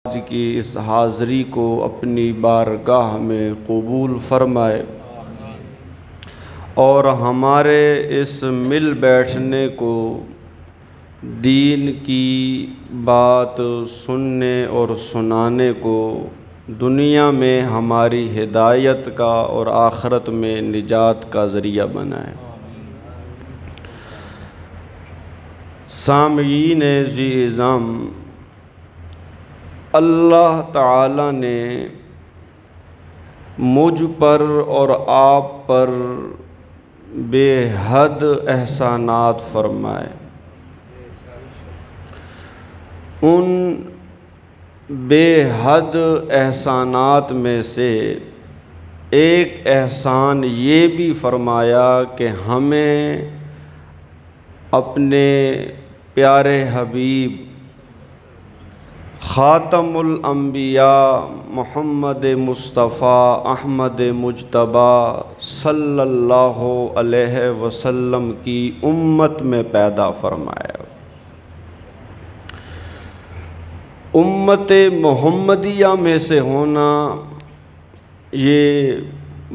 آج کی اس حاضری کو اپنی بارگاہ میں قبول فرمائے اور ہمارے اس مل بیٹھنے کو دین کی بات سننے اور سنانے کو دنیا میں ہماری ہدایت کا اور آخرت میں نجات کا ذریعہ بنائے۔ سامعین ذی اعظم، اللہ تعالیٰ نے مجھ پر اور آپ پر بے حد احسانات فرمائے۔ ان بے حد احسانات میں سے ایک احسان یہ بھی فرمایا کہ ہمیں اپنے پیارے حبیب خاتم الانبیاء محمد مصطفیٰ احمد مجتبیٰ صلی اللہ علیہ وسلم کی امت میں پیدا فرمایا۔ امت محمدیہ میں سے ہونا یہ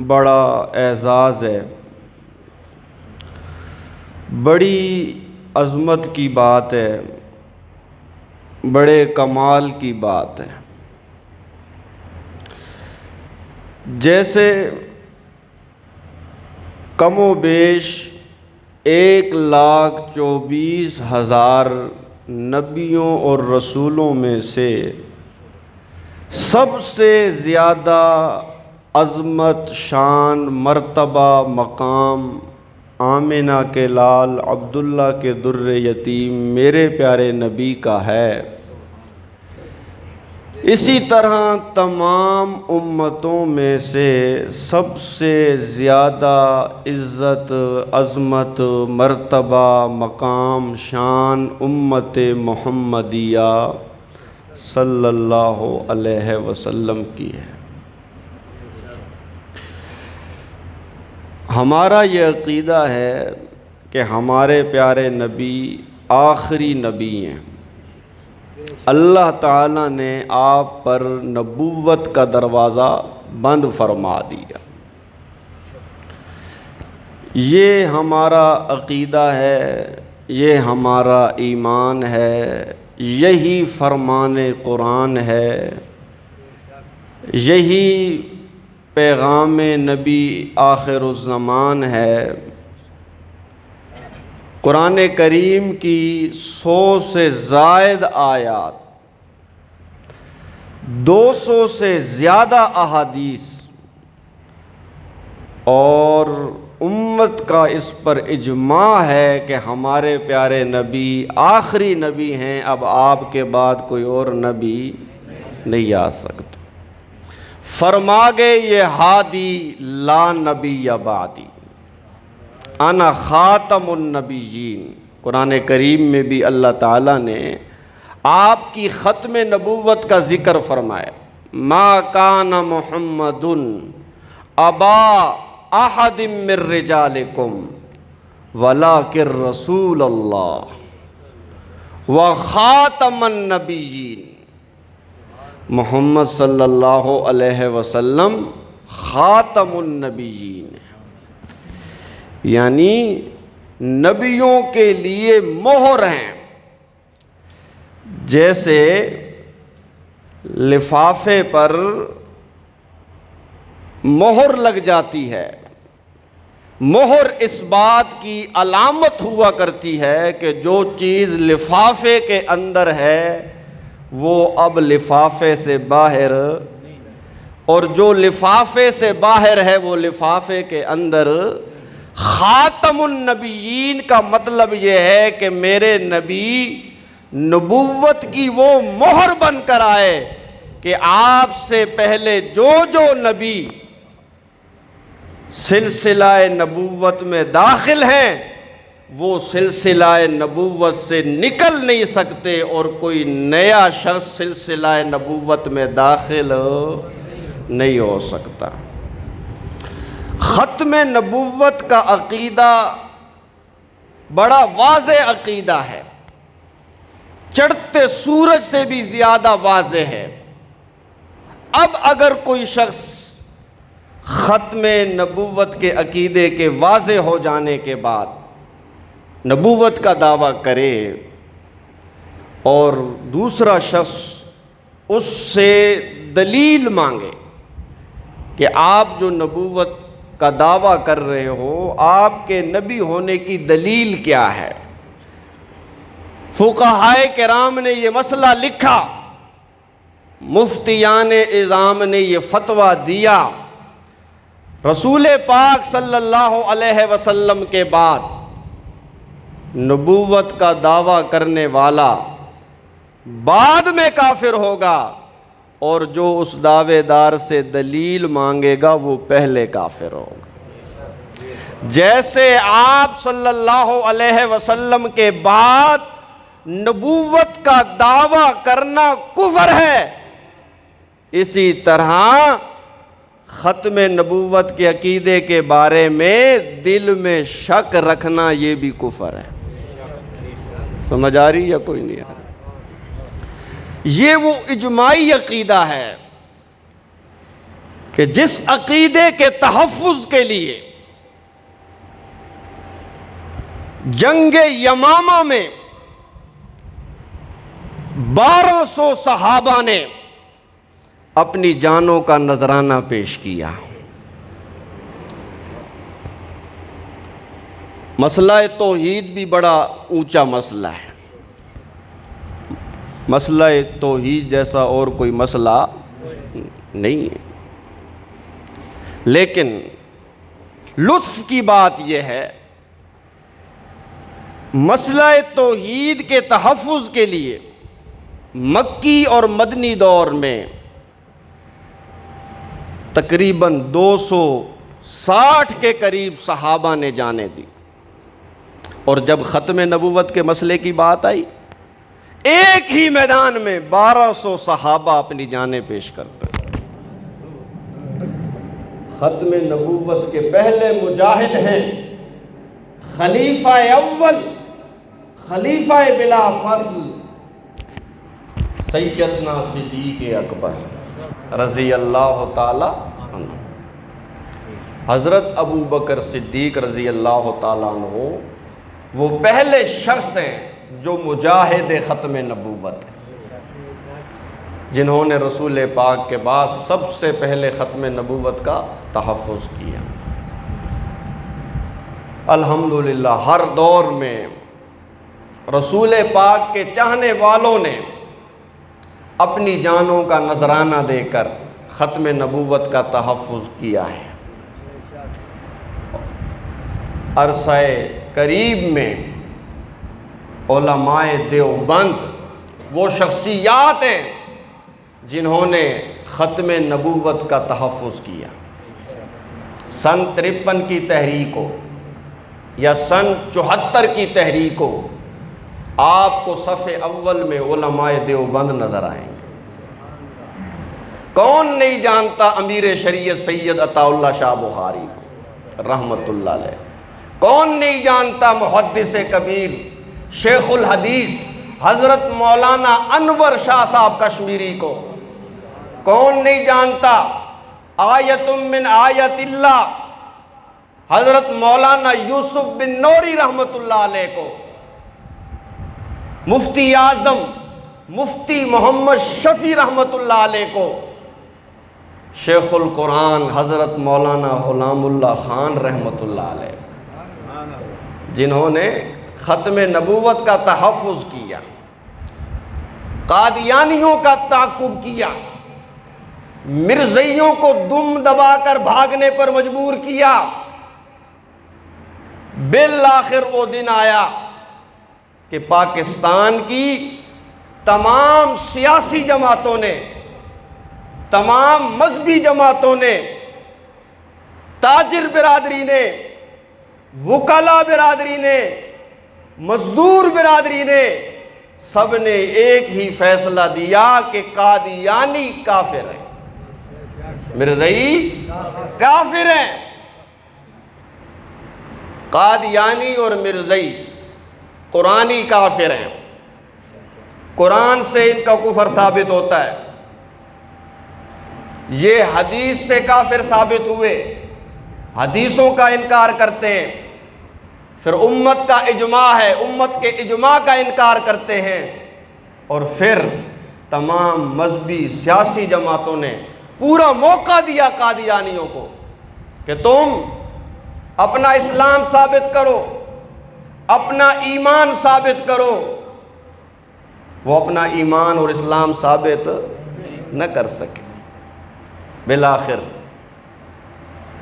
بڑا اعزاز ہے، بڑی عظمت کی بات ہے، بڑے کمال کی بات ہے۔ جیسے کم و بیش 1,24,000 نبیوں اور رسولوں میں سے سب سے زیادہ عظمت، شان، مرتبہ، مقام آمنہ کے لال عبداللہ کے در یتیم میرے پیارے نبی کا ہے، اسی طرح تمام امتوں میں سے سب سے زیادہ عزت، عظمت، مرتبہ، مقام، شان امت محمدیہ صلی اللہ علیہ وسلم کی ہے۔ ہمارا یہ عقیدہ ہے کہ ہمارے پیارے نبی آخری نبی ہیں۔ اللہ تعالیٰ نے آپ پر نبوت کا دروازہ بند فرما دیا۔ یہ ہمارا عقیدہ ہے، یہ ہمارا ایمان ہے، یہی فرمان قرآن ہے، یہی پیغام نبی آخر الزمان ہے۔ قرآن کریم کی 100 سے زائد آیات، 200 سے زیادہ احادیث اور امت کا اس پر اجماع ہے کہ ہمارے پیارے نبی آخری نبی ہیں، اب آپ کے بعد کوئی اور نبی نہیں آ سکتا۔ فرما گئے یہ ہادی لا نبی بعدی، انا خاتم النبیین۔ قرآن کریم میں بھی اللہ تعالیٰ نے آپ کی ختم نبوت کا ذکر فرمایا، ما کان محمد ابا احد من رجالکم ولکن رسول اللہ وخاتم النبیین۔ محمد صلی اللہ علیہ وسلم خاتم النبیین ہے، یعنی نبیوں کے لیے مہر ہیں۔ جیسے لفافے پر مہر لگ جاتی ہے، مہر اس بات کی علامت ہوا کرتی ہے کہ جو چیز لفافے کے اندر ہے وہ اب لفافے سے باہر، اور جو لفافے سے باہر ہے وہ لفافے کے اندر۔ خاتم النبیین کا مطلب یہ ہے کہ میرے نبی نبوت کی وہ مہر بن کر آئے کہ آپ سے پہلے جو نبی سلسلہ نبوت میں داخل ہیں وہ سلسلہ نبوت سے نکل نہیں سکتے، اور کوئی نیا شخص سلسلہ نبوت میں داخل نہیں ہو سکتا۔ ختم نبوت کا عقیدہ بڑا واضح عقیدہ ہے۔ چڑھتے سورج سے بھی زیادہ واضح ہے۔ اب اگر کوئی شخص ختم نبوت کے عقیدے کے واضح ہو جانے کے بعد نبوت کا دعویٰ کرے اور دوسرا شخص اس سے دلیل مانگے کہ آپ جو نبوت کا دعویٰ کر رہے ہو، آپ کے نبی ہونے کی دلیل کیا ہے؟ فقہائے کرام نے یہ مسئلہ لکھا، مفتیان اعظام نے یہ فتویٰ دیا، رسول پاک صلی اللہ علیہ وسلم کے بعد نبوت کا دعویٰ کرنے والا بعد میں کافر ہوگا، اور جو اس دعوے دار سے دلیل مانگے گا وہ پہلے کافر ہوگا۔ جیسے آپ صلی اللہ علیہ وسلم کے بعد نبوت کا دعویٰ کرنا کفر ہے، اسی طرح ختم نبوت کے عقیدے کے بارے میں دل میں شک رکھنا یہ بھی کفر ہے۔ سمجھ آ رہی یا کوئی نہیں آ رہی؟ یہ وہ اجماعی عقیدہ ہے کہ جس عقیدے کے تحفظ کے لیے جنگ یمامہ میں 1200 صحابہ نے اپنی جانوں کا نذرانہ پیش کیا۔ مسئلہ توحید بھی بڑا اونچا مسئلہ ہے، مسئلہ توحید جیسا اور کوئی مسئلہ نہیں ہے، لیکن لطف کی بات یہ ہے مسئلہ توحید کے تحفظ کے لیے مکی اور مدنی دور میں تقریباً 260 کے قریب صحابہ نے جانیں دی، اور جب ختم نبوت کے مسئلے کی بات آئی ایک ہی میدان میں 1200 صحابہ اپنی جانیں پیش کرتے۔ ختم نبوت کے پہلے مجاہد ہیں خلیفہ اول، خلیفہ بلا فصل سیدنا صدیق اکبر رضی اللہ تعالی عنہ۔ حضرت ابو بکر صدیق رضی اللہ تعالیٰ عنہ وہ پہلے شخص ہیں جو مجاہد ختم نبوت ہیں، جنہوں نے رسول پاک کے بعد سب سے پہلے ختم نبوت کا تحفظ کیا۔ الحمدللہ ہر دور میں رسول پاک کے چاہنے والوں نے اپنی جانوں کا نذرانہ دے کر ختم نبوت کا تحفظ کیا ہے۔ عرصہ قریب میں علماء دیوبند وہ شخصیات ہیں جنہوں نے ختم نبوت کا تحفظ کیا۔ سن 53 کی تحریک ہو یا سن 74 کی تحریک ہو، آپ کو صف اول میں علماء دیوبند نظر آئیں گے۔ کون نہیں جانتا امیر شریعت سید عطا اللہ شاہ بخاری کو رحمت اللہ علیہ؟ کون نہیں جانتا محدث کبیر شیخ الحدیث حضرت مولانا انور شاہ صاحب کشمیری کو؟ کون نہیں جانتا آیت من آیت اللہ حضرت مولانا یوسف بن نوری رحمت اللہ علیہ کو؟ مفتی اعظم مفتی محمد شفیع رحمت اللہ علیہ کو؟ شیخ القرآن حضرت مولانا غلام اللہ خان رحمت اللہ علیہ، جنہوں نے ختم نبوت کا تحفظ کیا، قادیانیوں کا تعاقب کیا، مرزائیوں کو دم دبا کر بھاگنے پر مجبور کیا۔ بالآخر وہ دن آیا کہ پاکستان کی تمام سیاسی جماعتوں نے، تمام مذہبی جماعتوں نے، تاجر برادری نے، وکلا برادری نے، مزدور برادری نے، سب نے ایک ہی فیصلہ دیا کہ قادیانی کافر ہیں، مرزائی کافر ہیں۔ قادیانی اور مرزائی قرآنی کافر ہیں۔ قرآن سے ان کا کفر ثابت ہوتا ہے، یہ حدیث سے کافر ثابت ہوئے، حدیثوں کا انکار کرتے ہیں، پھر امت کا اجماع ہے، امت کے اجماع کا انکار کرتے ہیں، اور پھر تمام مذہبی سیاسی جماعتوں نے پورا موقع دیا قادیانیوں کو کہ تم اپنا اسلام ثابت کرو، اپنا ایمان ثابت کرو۔ وہ اپنا ایمان اور اسلام ثابت نہ کر سکے۔ بالآخر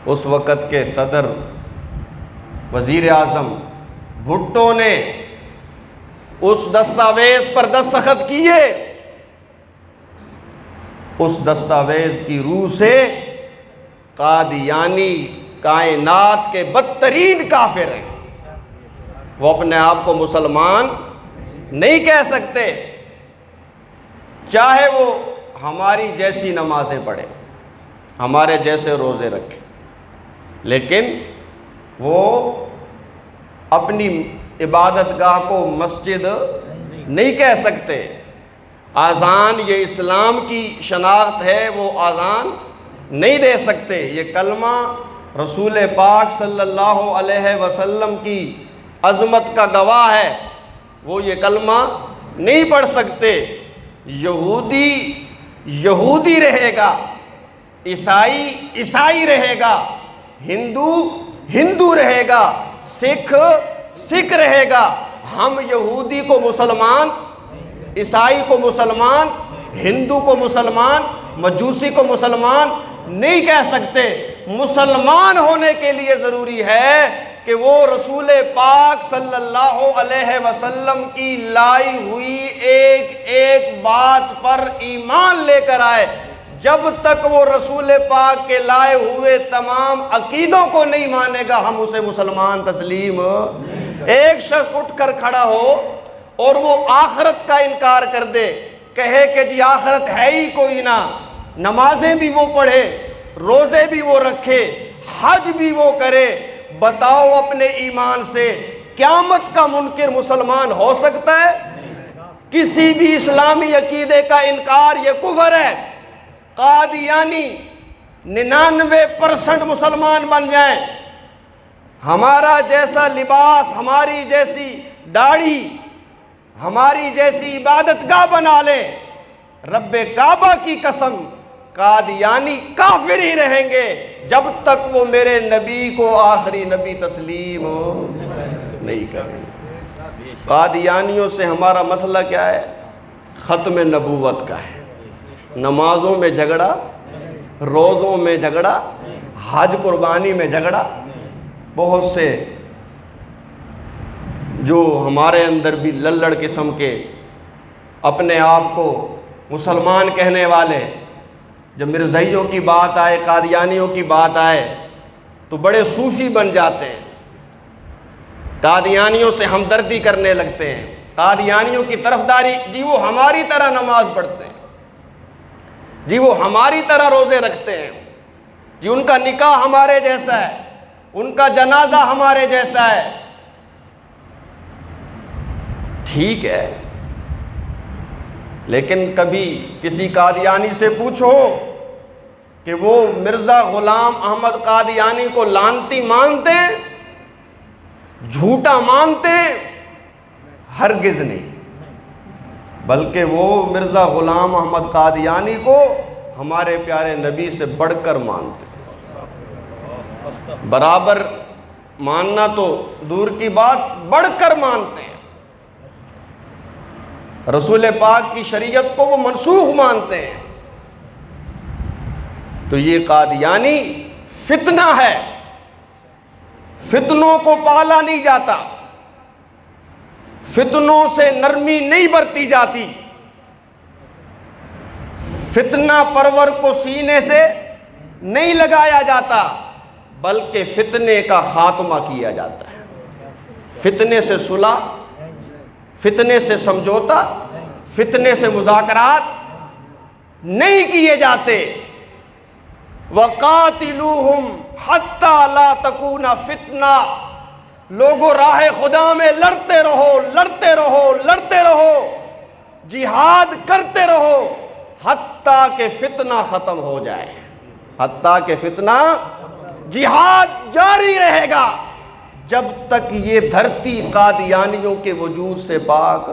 اس وقت کے صدر وزیر اعظم بھٹو نے اس دستاویز پر دستخط کیے، اس دستاویز کی روح سے قادیانی کائنات کے بدترین کافر ہیں، وہ اپنے آپ کو مسلمان نہیں کہہ سکتے، چاہے وہ ہماری جیسی نمازیں پڑھے، ہمارے جیسے روزے رکھے، لیکن وہ اپنی عبادت گاہ کو مسجد نہیں کہہ سکتے۔ اذان یہ اسلام کی شناخت ہے، وہ اذان نہیں دے سکتے۔ یہ کلمہ رسول پاک صلی اللہ علیہ وسلم کی عظمت کا گواہ ہے، وہ یہ کلمہ نہیں پڑھ سکتے۔ یہودی یہودی رہے گا، عیسائی عیسائی رہے گا، ہندو ہندو رہے گا، سکھ سکھ رہے گا۔ ہم یہودی کو مسلمان، عیسائی کو مسلمان، ہندو کو مسلمان، مجوسی کو مسلمان نہیں کہہ سکتے۔ مسلمان ہونے کے لیے ضروری ہے کہ وہ رسول پاک صلی اللہ علیہ وسلم کی لائی ہوئی ایک ایک بات پر ایمان لے کر آئے۔ جب تک وہ رسول پاک کے لائے ہوئے تمام عقیدوں کو نہیں مانے گا، ہم اسے مسلمان تسلیم۔ ایک شخص اٹھ کر کھڑا ہو اور وہ آخرت کا انکار کر دے، کہے کہ جی آخرت ہے ہی کوئی نہ، نمازیں بھی وہ پڑھے، روزے بھی وہ رکھے، حج بھی وہ کرے، بتاؤ اپنے ایمان سے قیامت کا منکر مسلمان ہو سکتا ہے؟ کسی بھی اسلامی عقیدے کا انکار یہ کفر ہے۔ قادیانی 99% مسلمان بن جائیں، ہمارا جیسا لباس، ہماری جیسی داڑھی، ہماری جیسی عبادت گاہ بنا لیں، رب کعبہ کی قسم قادیانی کافر ہی رہیں گے جب تک وہ میرے نبی کو آخری نبی تسلیم نہیں کریں۔ قادیانیوں سے ہمارا مسئلہ کیا ہے؟ ختم نبوت کا ہے۔ نمازوں میں جھگڑا، روزوں میں جھگڑا، حج قربانی میں جھگڑا۔ بہت سے جو ہمارے اندر بھی للڑ قسم کے اپنے آپ کو مسلمان کہنے والے، جب مرزائیوں کی بات آئے، قادیانیوں کی بات آئے تو بڑے صوفی بن جاتے ہیں، قادیانیوں سے ہمدردی کرنے لگتے ہیں، قادیانیوں کی طرفداری، جی وہ ہماری طرح نماز پڑھتے ہیں، جی وہ ہماری طرح روزے رکھتے ہیں، جی ان کا نکاح ہمارے جیسا ہے، ان کا جنازہ ہمارے جیسا ہے۔ ٹھیک ہے، لیکن کبھی کسی قادیانی سے پوچھو کہ وہ مرزا غلام احمد قادیانی کو لعنتی مانتے ہیں، جھوٹا مانتے ہیں؟ ہرگز نہیں، بلکہ وہ مرزا غلام احمد قادیانی کو ہمارے پیارے نبی سے بڑھ کر مانتے ہیں۔ برابر ماننا تو دور کی بات، بڑھ کر مانتے ہیں۔ رسول پاک کی شریعت کو وہ منسوخ مانتے ہیں۔ تو یہ قادیانی فتنہ ہے، فتنوں کو پالا نہیں جاتا، فتنوں سے نرمی نہیں برتی جاتی، فتنہ پرور کو سینے سے نہیں لگایا جاتا، بلکہ فتنے کا خاتمہ کیا جاتا ہے۔ فتنے سے صلح، فتنے سے سمجھوتا، فتنے سے مذاکرات نہیں کیے جاتے۔ وَقَاتِلُوهُمْ حَتَّى لَا تَكُونَ فِتْنَةٌ، لوگوں راہ خدا میں لڑتے رہو، لڑتے رہو، لڑتے رہو، جہاد کرتے رہو حتیٰ کہ فتنہ ختم ہو جائے، حتیٰ کہ فتنہ، جہاد جاری رہے گا جب تک یہ دھرتی قادیانیوں کے وجود سے پاک،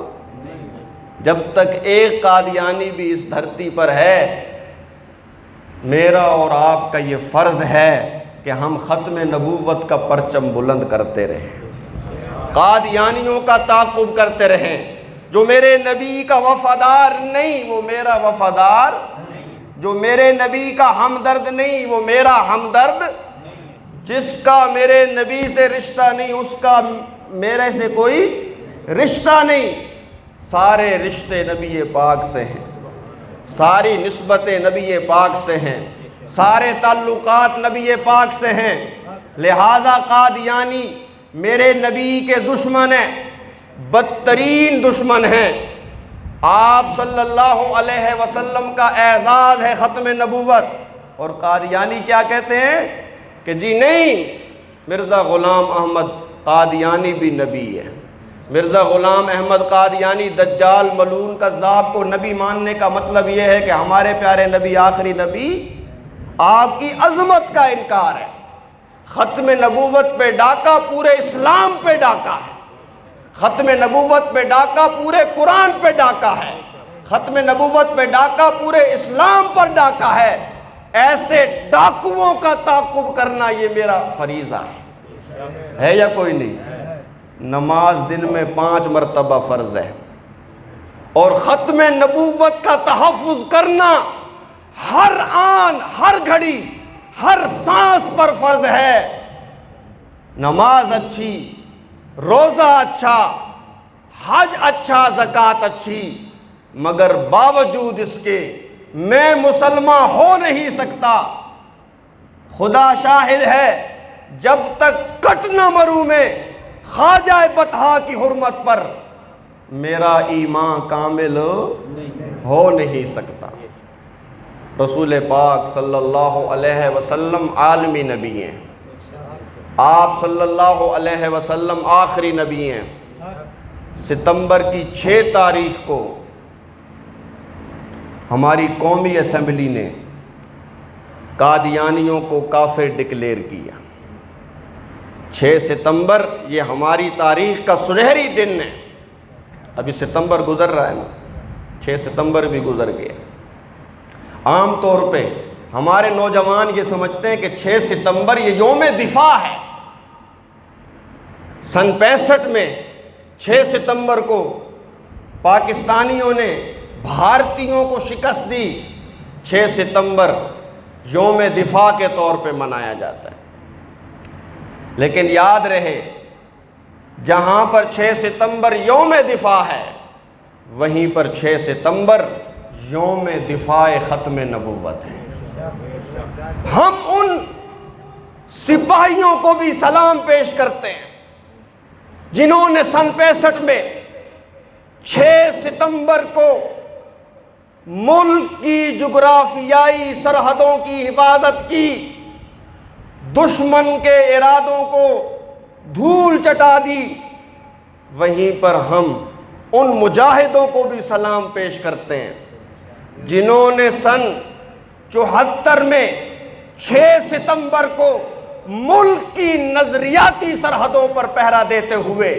جب تک ایک قادیانی بھی اس دھرتی پر ہے۔ میرا اور آپ کا یہ فرض ہے کہ ہم ختم نبوت کا پرچم بلند کرتے رہیں، قادیانیوں کا تعاقب کرتے رہیں۔ جو میرے نبی کا وفادار نہیں وہ میرا وفادار، جو میرے نبی کا ہمدرد نہیں وہ میرا ہمدرد، جس کا میرے نبی سے رشتہ نہیں اس کا میرے سے کوئی رشتہ نہیں۔ سارے رشتے نبی پاک سے ہیں، ساری نسبتیں نبی پاک سے ہیں، سارے تعلقات نبی پاک سے ہیں، لہذا قادیانی میرے نبی کے دشمن ہیں، بدترین دشمن ہیں۔ آپ صلی اللہ علیہ وسلم کا اعزاز ہے ختم نبوت، اور قادیانی کیا کہتے ہیں کہ جی نہیں، مرزا غلام احمد قادیانی بھی نبی ہے۔ مرزا غلام احمد قادیانی دجال ملعون کذاب کو نبی ماننے کا مطلب یہ ہے کہ ہمارے پیارے نبی آخری نبی، آپ کی عظمت کا انکار ہے۔ ختم نبوت پہ ڈاکہ پورے اسلام پہ ڈاکہ ہے، ختم نبوت پہ ڈاکہ پورے قرآن پہ ڈاکہ ہے، ختم نبوت پہ ڈاکہ پورے اسلام پر ڈاکہ ہے۔ ایسے ڈاکوؤں کا تعاقب کرنا یہ میرا فریضہ ہے یا کوئی نہیں؟ نماز دن میں 5 مرتبہ فرض ہے، اور ختم نبوت کا تحفظ کرنا ہر آن، ہر گھڑی، ہر سانس پر فرض ہے۔ نماز اچھی، روزہ اچھا، حج اچھا، زکوٰۃ اچھی، مگر باوجود اس کے میں مسلمان ہو نہیں سکتا۔ خدا شاہد ہے، جب تک کٹ نہ مروں میں خواجہ بطحا کی حرمت پر، میرا ایمان کامل ہو نہیں سکتا۔ رسول پاک صلی اللہ علیہ وسلم عالمی نبی ہیں، آپ صلی اللہ علیہ وسلم آخری نبی ہیں۔ ستمبر کی 6 تاریخ کو ہماری قومی اسمبلی نے قادیانیوں کو کافر ڈکلیئر کیا۔ 6 ستمبر یہ ہماری تاریخ کا سنہری دن ہے۔ ابھی ستمبر گزر رہا ہے نا، 6 ستمبر بھی گزر گیا۔ عام طور پہ ہمارے نوجوان یہ سمجھتے ہیں کہ 6 ستمبر یہ یوم دفاع ہے۔ سن 65 میں 6 ستمبر کو پاکستانیوں نے بھارتیوں کو شکست دی۔ 6 ستمبر یوم دفاع کے طور پہ منایا جاتا ہے، لیکن یاد رہے جہاں پر 6 ستمبر یوم دفاع ہے وہیں پر 6 ستمبر یوم دفاع ختم نبوت ہے۔ ہم ان سپاہیوں کو بھی سلام پیش کرتے ہیں جنہوں نے سن 65 میں 6 ستمبر کو ملک کی جغرافیائی سرحدوں کی حفاظت کی، دشمن کے ارادوں کو دھول چٹا دی۔ وہیں پر ہم ان مجاہدوں کو بھی سلام پیش کرتے ہیں جنہوں نے سن 74 میں 6 ستمبر کو ملک کی نظریاتی سرحدوں پر پہرا دیتے ہوئے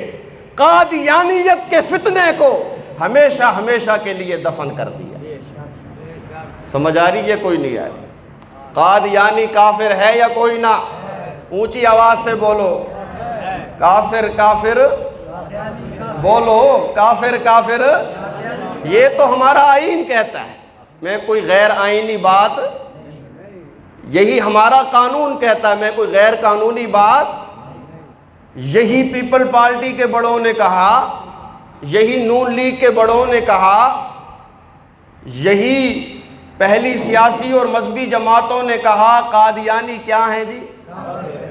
قادیانیت کے فتنے کو ہمیشہ ہمیشہ کے لیے دفن کر دیا۔ سمجھ آ رہی ہے کوئی نہیں آ رہی؟ قادیانی کافر ہے یا کوئی نہ؟ اونچی آواز سے بولو، کافر کافر بولو، کافر کافر۔ یہ تو ہمارا آئین کہتا ہے، میں کوئی غیر آئینی بات، یہی ہمارا قانون کہتا ہے، میں کوئی غیر قانونی بات، یہی پیپل پارٹی کے بڑوں نے کہا، یہی نون لیگ کے بڑوں نے کہا، یہی پہلی سیاسی اور مذہبی جماعتوں نے کہا قادیانی کیا ہیں جی؟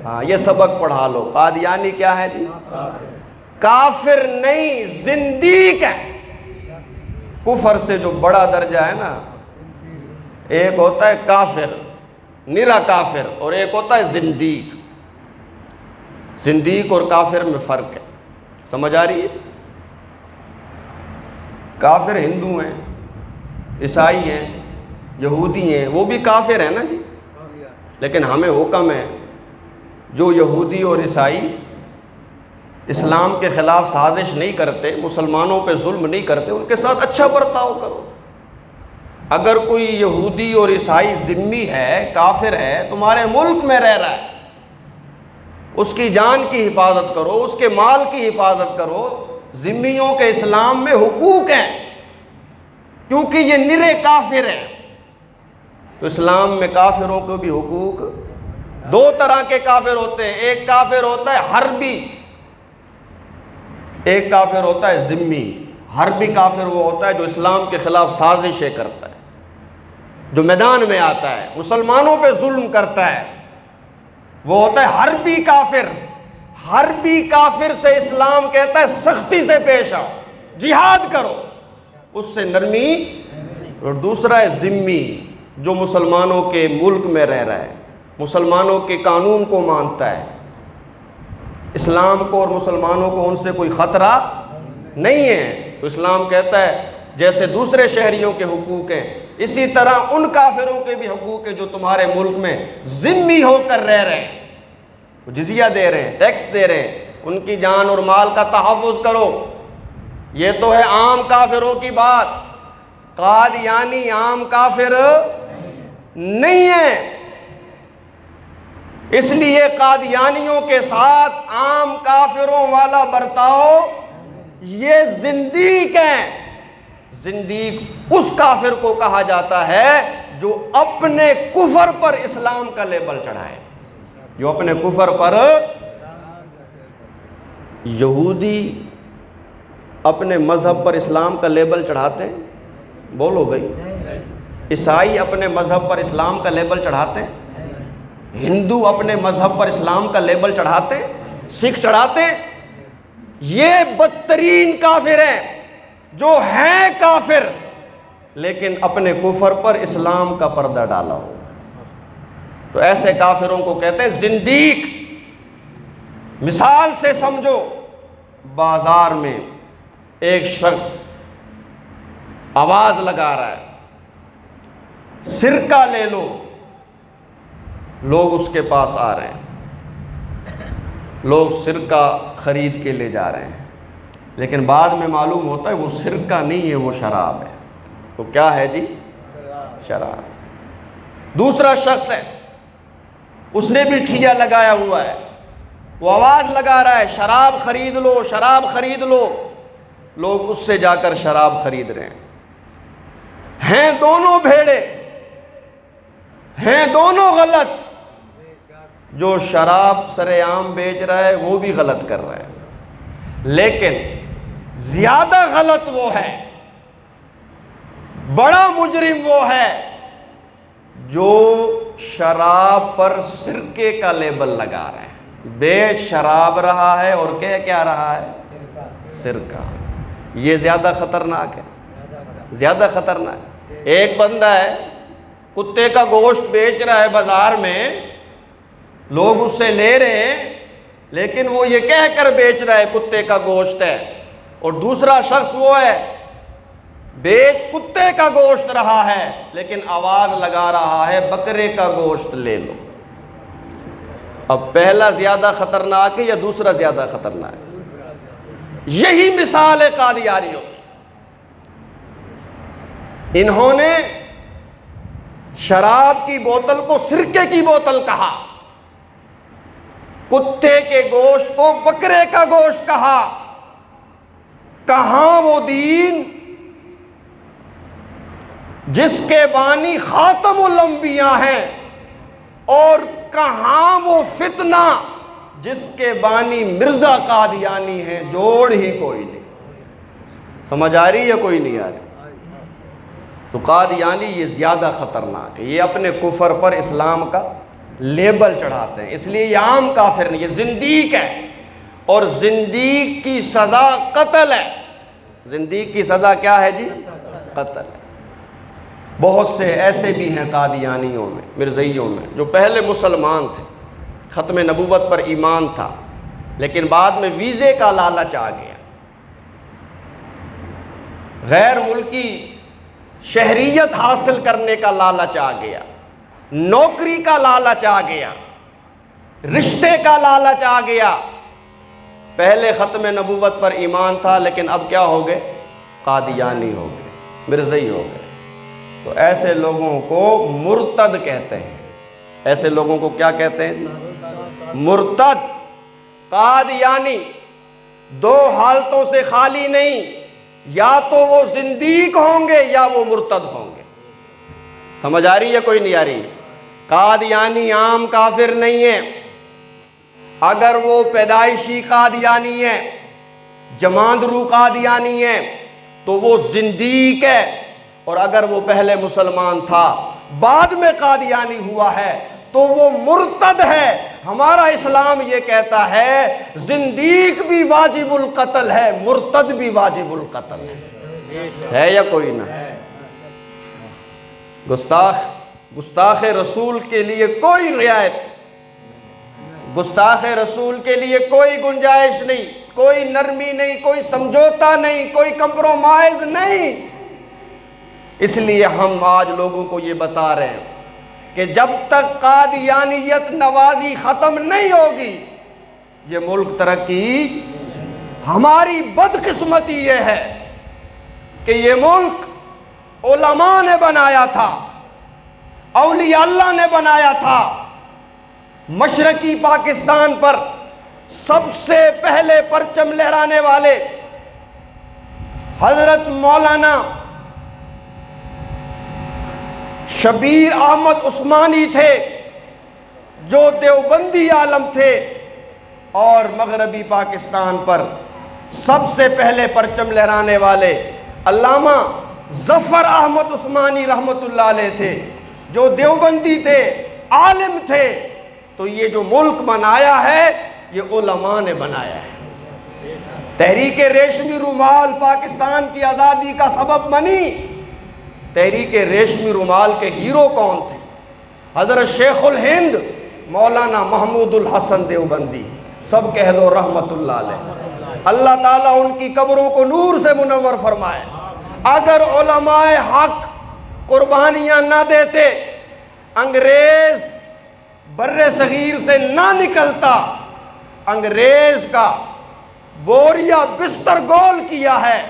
ہاں یہ سبق پڑھا لو، قادیانی کیا ہے جی؟ کافر نہیں، زندیق ہے۔ کفر سے جو بڑا درجہ ہے نا، ایک ہوتا ہے کافر، نرا کافر، اور ایک ہوتا ہے زندیق۔ زندیق اور کافر میں فرق ہے، سمجھ آ رہی ہے؟ کافر ہندو ہیں، عیسائی ہیں، یہودی ہیں، وہ بھی کافر ہیں نا جی، لیکن ہمیں حکم ہے جو یہودی اور عیسائی اسلام کے خلاف سازش نہیں کرتے، مسلمانوں پہ ظلم نہیں کرتے، ان کے ساتھ اچھا برتاؤ کرو۔ اگر کوئی یہودی اور عیسائی ذمہ ہے، کافر ہے، تمہارے ملک میں رہ رہا ہے، اس کی جان کی حفاظت کرو، اس کے مال کی حفاظت کرو۔ ذمیوں کے اسلام میں حقوق ہیں، کیونکہ یہ نرے کافر ہیں، تو اسلام میں کافروں کو بھی حقوق۔ دو طرح کے کافر ہوتے ہیں، ایک کافر ہوتا ہے حربی، ایک کافر ہوتا ہے ذمی۔ حربی کافر وہ ہوتا ہے جو اسلام کے خلاف سازشیں کرتا ہے، جو میدان میں آتا ہے، مسلمانوں پہ ظلم کرتا ہے، وہ ہوتا ہے حربی کافر۔ حربی کافر سے اسلام کہتا ہے سختی سے پیش آؤ، جہاد کرو، اس سے نرمی۔ اور دوسرا ہے ذمی، جو مسلمانوں کے ملک میں رہ رہا ہے، مسلمانوں کے قانون کو مانتا ہے، اسلام کو اور مسلمانوں کو ان سے کوئی خطرہ نہیں ہے، تو اسلام کہتا ہے جیسے دوسرے شہریوں کے حقوق ہیں، اسی طرح ان کافروں کے بھی حقوق ہیں جو تمہارے ملک میں ذمی ہو کر رہ رہے ہیں، جزیہ دے رہے ہیں، ٹیکس دے رہے ہیں، ان کی جان اور مال کا تحفظ کرو۔ یہ تو ہے عام کافروں کی بات، قادیانی عام کافر نہیں ہے، اس لیے قادیانیوں کے ساتھ عام کافروں والا برتاؤ یہ زندیق ہیں۔ زندیق اس کافر کو کہا جاتا ہے جو اپنے کفر پر اسلام کا لیبل چڑھائے، جو اپنے کفر پر۔ یہودی اپنے مذہب پر اسلام کا لیبل چڑھاتے ہیں، بولو بھائی۔ عیسائی اپنے مذہب پر اسلام کا لیبل چڑھاتے ہیں، ہندو اپنے مذہب پر اسلام کا لیبل چڑھاتے ہیں، سکھ چڑھاتے ہیں۔ یہ بدترین کافر ہیں جو ہیں کافر لیکن اپنے کفر پر اسلام کا پردہ ڈالا ہو، تو ایسے کافروں کو کہتے ہیں زندیق۔ مثال سے سمجھو، بازار میں ایک شخص آواز لگا رہا ہے سرکہ لے لو، لوگ اس کے پاس آ رہے ہیں، لوگ سرکہ خرید کے لے جا رہے ہیں، لیکن بعد میں معلوم ہوتا ہے وہ سرکہ نہیں ہے، وہ شراب ہے۔ تو کیا ہے جی؟ شراب۔ دوسرا شخص ہے، اس نے بھی ٹھیا لگایا ہوا ہے، وہ آواز لگا رہا ہے شراب خرید لو، شراب خرید لو، لوگ اس سے جا کر شراب خرید رہے ہیں دونوں بھیڑے، ہیں دونوں غلط۔ جو شراب سرے عام بیچ رہا ہے وہ بھی غلط کر رہا ہے، لیکن زیادہ غلط وہ ہے، بڑا مجرم وہ ہے جو شراب پر سرکے کا لیبل لگا رہا ہے، بیچ شراب رہا ہے اور کہہ کیا رہا ہے؟ سرکہ۔ یہ زیادہ خطرناک ہے، زیادہ خطرناک۔ ایک بندہ ہے کتے کا گوشت بیچ رہا ہے بازار میں، لوگ اس سے لے رہے ہیں، لیکن وہ یہ کہہ کر بیچ رہا ہے کتے کا گوشت ہے، اور دوسرا شخص وہ ہے بیچ کتے کا گوشت رہا ہے لیکن آواز لگا رہا ہے بکرے کا گوشت لے لو۔ اب پہلا زیادہ خطرناک ہے یا دوسرا زیادہ خطرناک؟ یہی مثال ہے قادیانیوں کی۔ انہوں نے شراب کی بوتل کو سرکے کی بوتل کہا، کتے کے گوشت کو بکرے کا گوشت کہا۔ کہاں وہ دین جس کے بانی خاتم الانبیاء ہیں، اور کہاں وہ فتنہ جس کے بانی مرزا قادیانی ہیں، جوڑ ہی کوئی نہیں۔ سمجھ آ رہی ہے کوئی نہیں آ رہی؟ تو قادیانی یہ زیادہ خطرناک ہے، یہ اپنے کفر پر اسلام کا لیبل چڑھاتے ہیں، اس لیے یہ عام کافر نہیں، یہ زندیق ہے، اور زندیق کی سزا قتل ہے۔ زندیق کی سزا کیا ہے جی؟ قتل ہے۔ بہت سے ایسے بھی ہیں قادیانیوں میں، مرزائیوں میں، جو پہلے مسلمان تھے، ختم نبوت پر ایمان تھا، لیکن بعد میں ویزے کا لالچ آ گیا، غیر ملکی شہریت حاصل کرنے کا لالچ آ گیا، نوکری کا لالچ آ گیا، رشتے کا لالچ آ گیا۔ پہلے ختم نبوت پر ایمان تھا، لیکن اب کیا ہو گئے؟ قادیانی ہو گئے، مرزائی ہو گئے۔ تو ایسے لوگوں کو مرتد کہتے ہیں۔ ایسے لوگوں کو کیا کہتے ہیں جی؟ مرتد، قادیانی۔ دو حالتوں سے خالی نہیں، یا تو وہ زندیق ہوں گے یا وہ مرتد ہوں گے۔ سمجھ آ رہی ہے کوئی نہیں آ رہی؟ قادیانی عام کافر نہیں ہے۔ اگر وہ پیدائشی قادیانی ہے، جماندرو قادیانی ہے، تو وہ زندیق ہے، اور اگر وہ پہلے مسلمان تھا بعد میں قادیانی ہوا ہے تو وہ مرتد ہے۔ ہمارا اسلام یہ کہتا ہے زندیق بھی واجب القتل ہے، مرتد بھی واجب القتل ہے یا کوئی نہ؟ گستاخ رسول کے لیے کوئی رعایت، گستاخ رسول کے لیے کوئی گنجائش نہیں، کوئی نرمی نہیں، کوئی سمجھوتا نہیں، کوئی کمپرومائز نہیں۔ اس لیے ہم آج لوگوں کو یہ بتا رہے ہیں کہ جب تک قادیانیت نوازی ختم نہیں ہوگی یہ ملک ترقی۔ ہماری بدقسمتی یہ ہے کہ یہ ملک علماء نے بنایا تھا، اولیاء اللہ نے بنایا تھا۔ مشرقی پاکستان پر سب سے پہلے پرچم لہرانے والے حضرت مولانا شبیر احمد عثمانی تھے، جو دیوبندی عالم تھے، اور مغربی پاکستان پر سب سے پہلے پرچم لہرانے والے علامہ ظفر احمد عثمانی رحمت اللہ علیہ تھے، جو دیوبندی تھے، عالم تھے۔ تو یہ جو ملک بنایا ہے یہ علماء نے بنایا ہے۔ تحریک ریشمی رومال پاکستان کی آزادی کا سبب بنی۔ تحریک ریشمی رومال کے ہیرو کون تھے؟ حضرت شیخ الہند مولانا محمود الحسن دیوبندی، سب کہہ دو رحمت اللہ علیہ۔ اللہ تعالیٰ ان کی قبروں کو نور سے منور فرمائے۔ اگر علماء حق قربانیاں نہ دیتے، انگریز بر صغیر سے نہ نکلتا، انگریز کا بوریا بستر گول کیا ہے،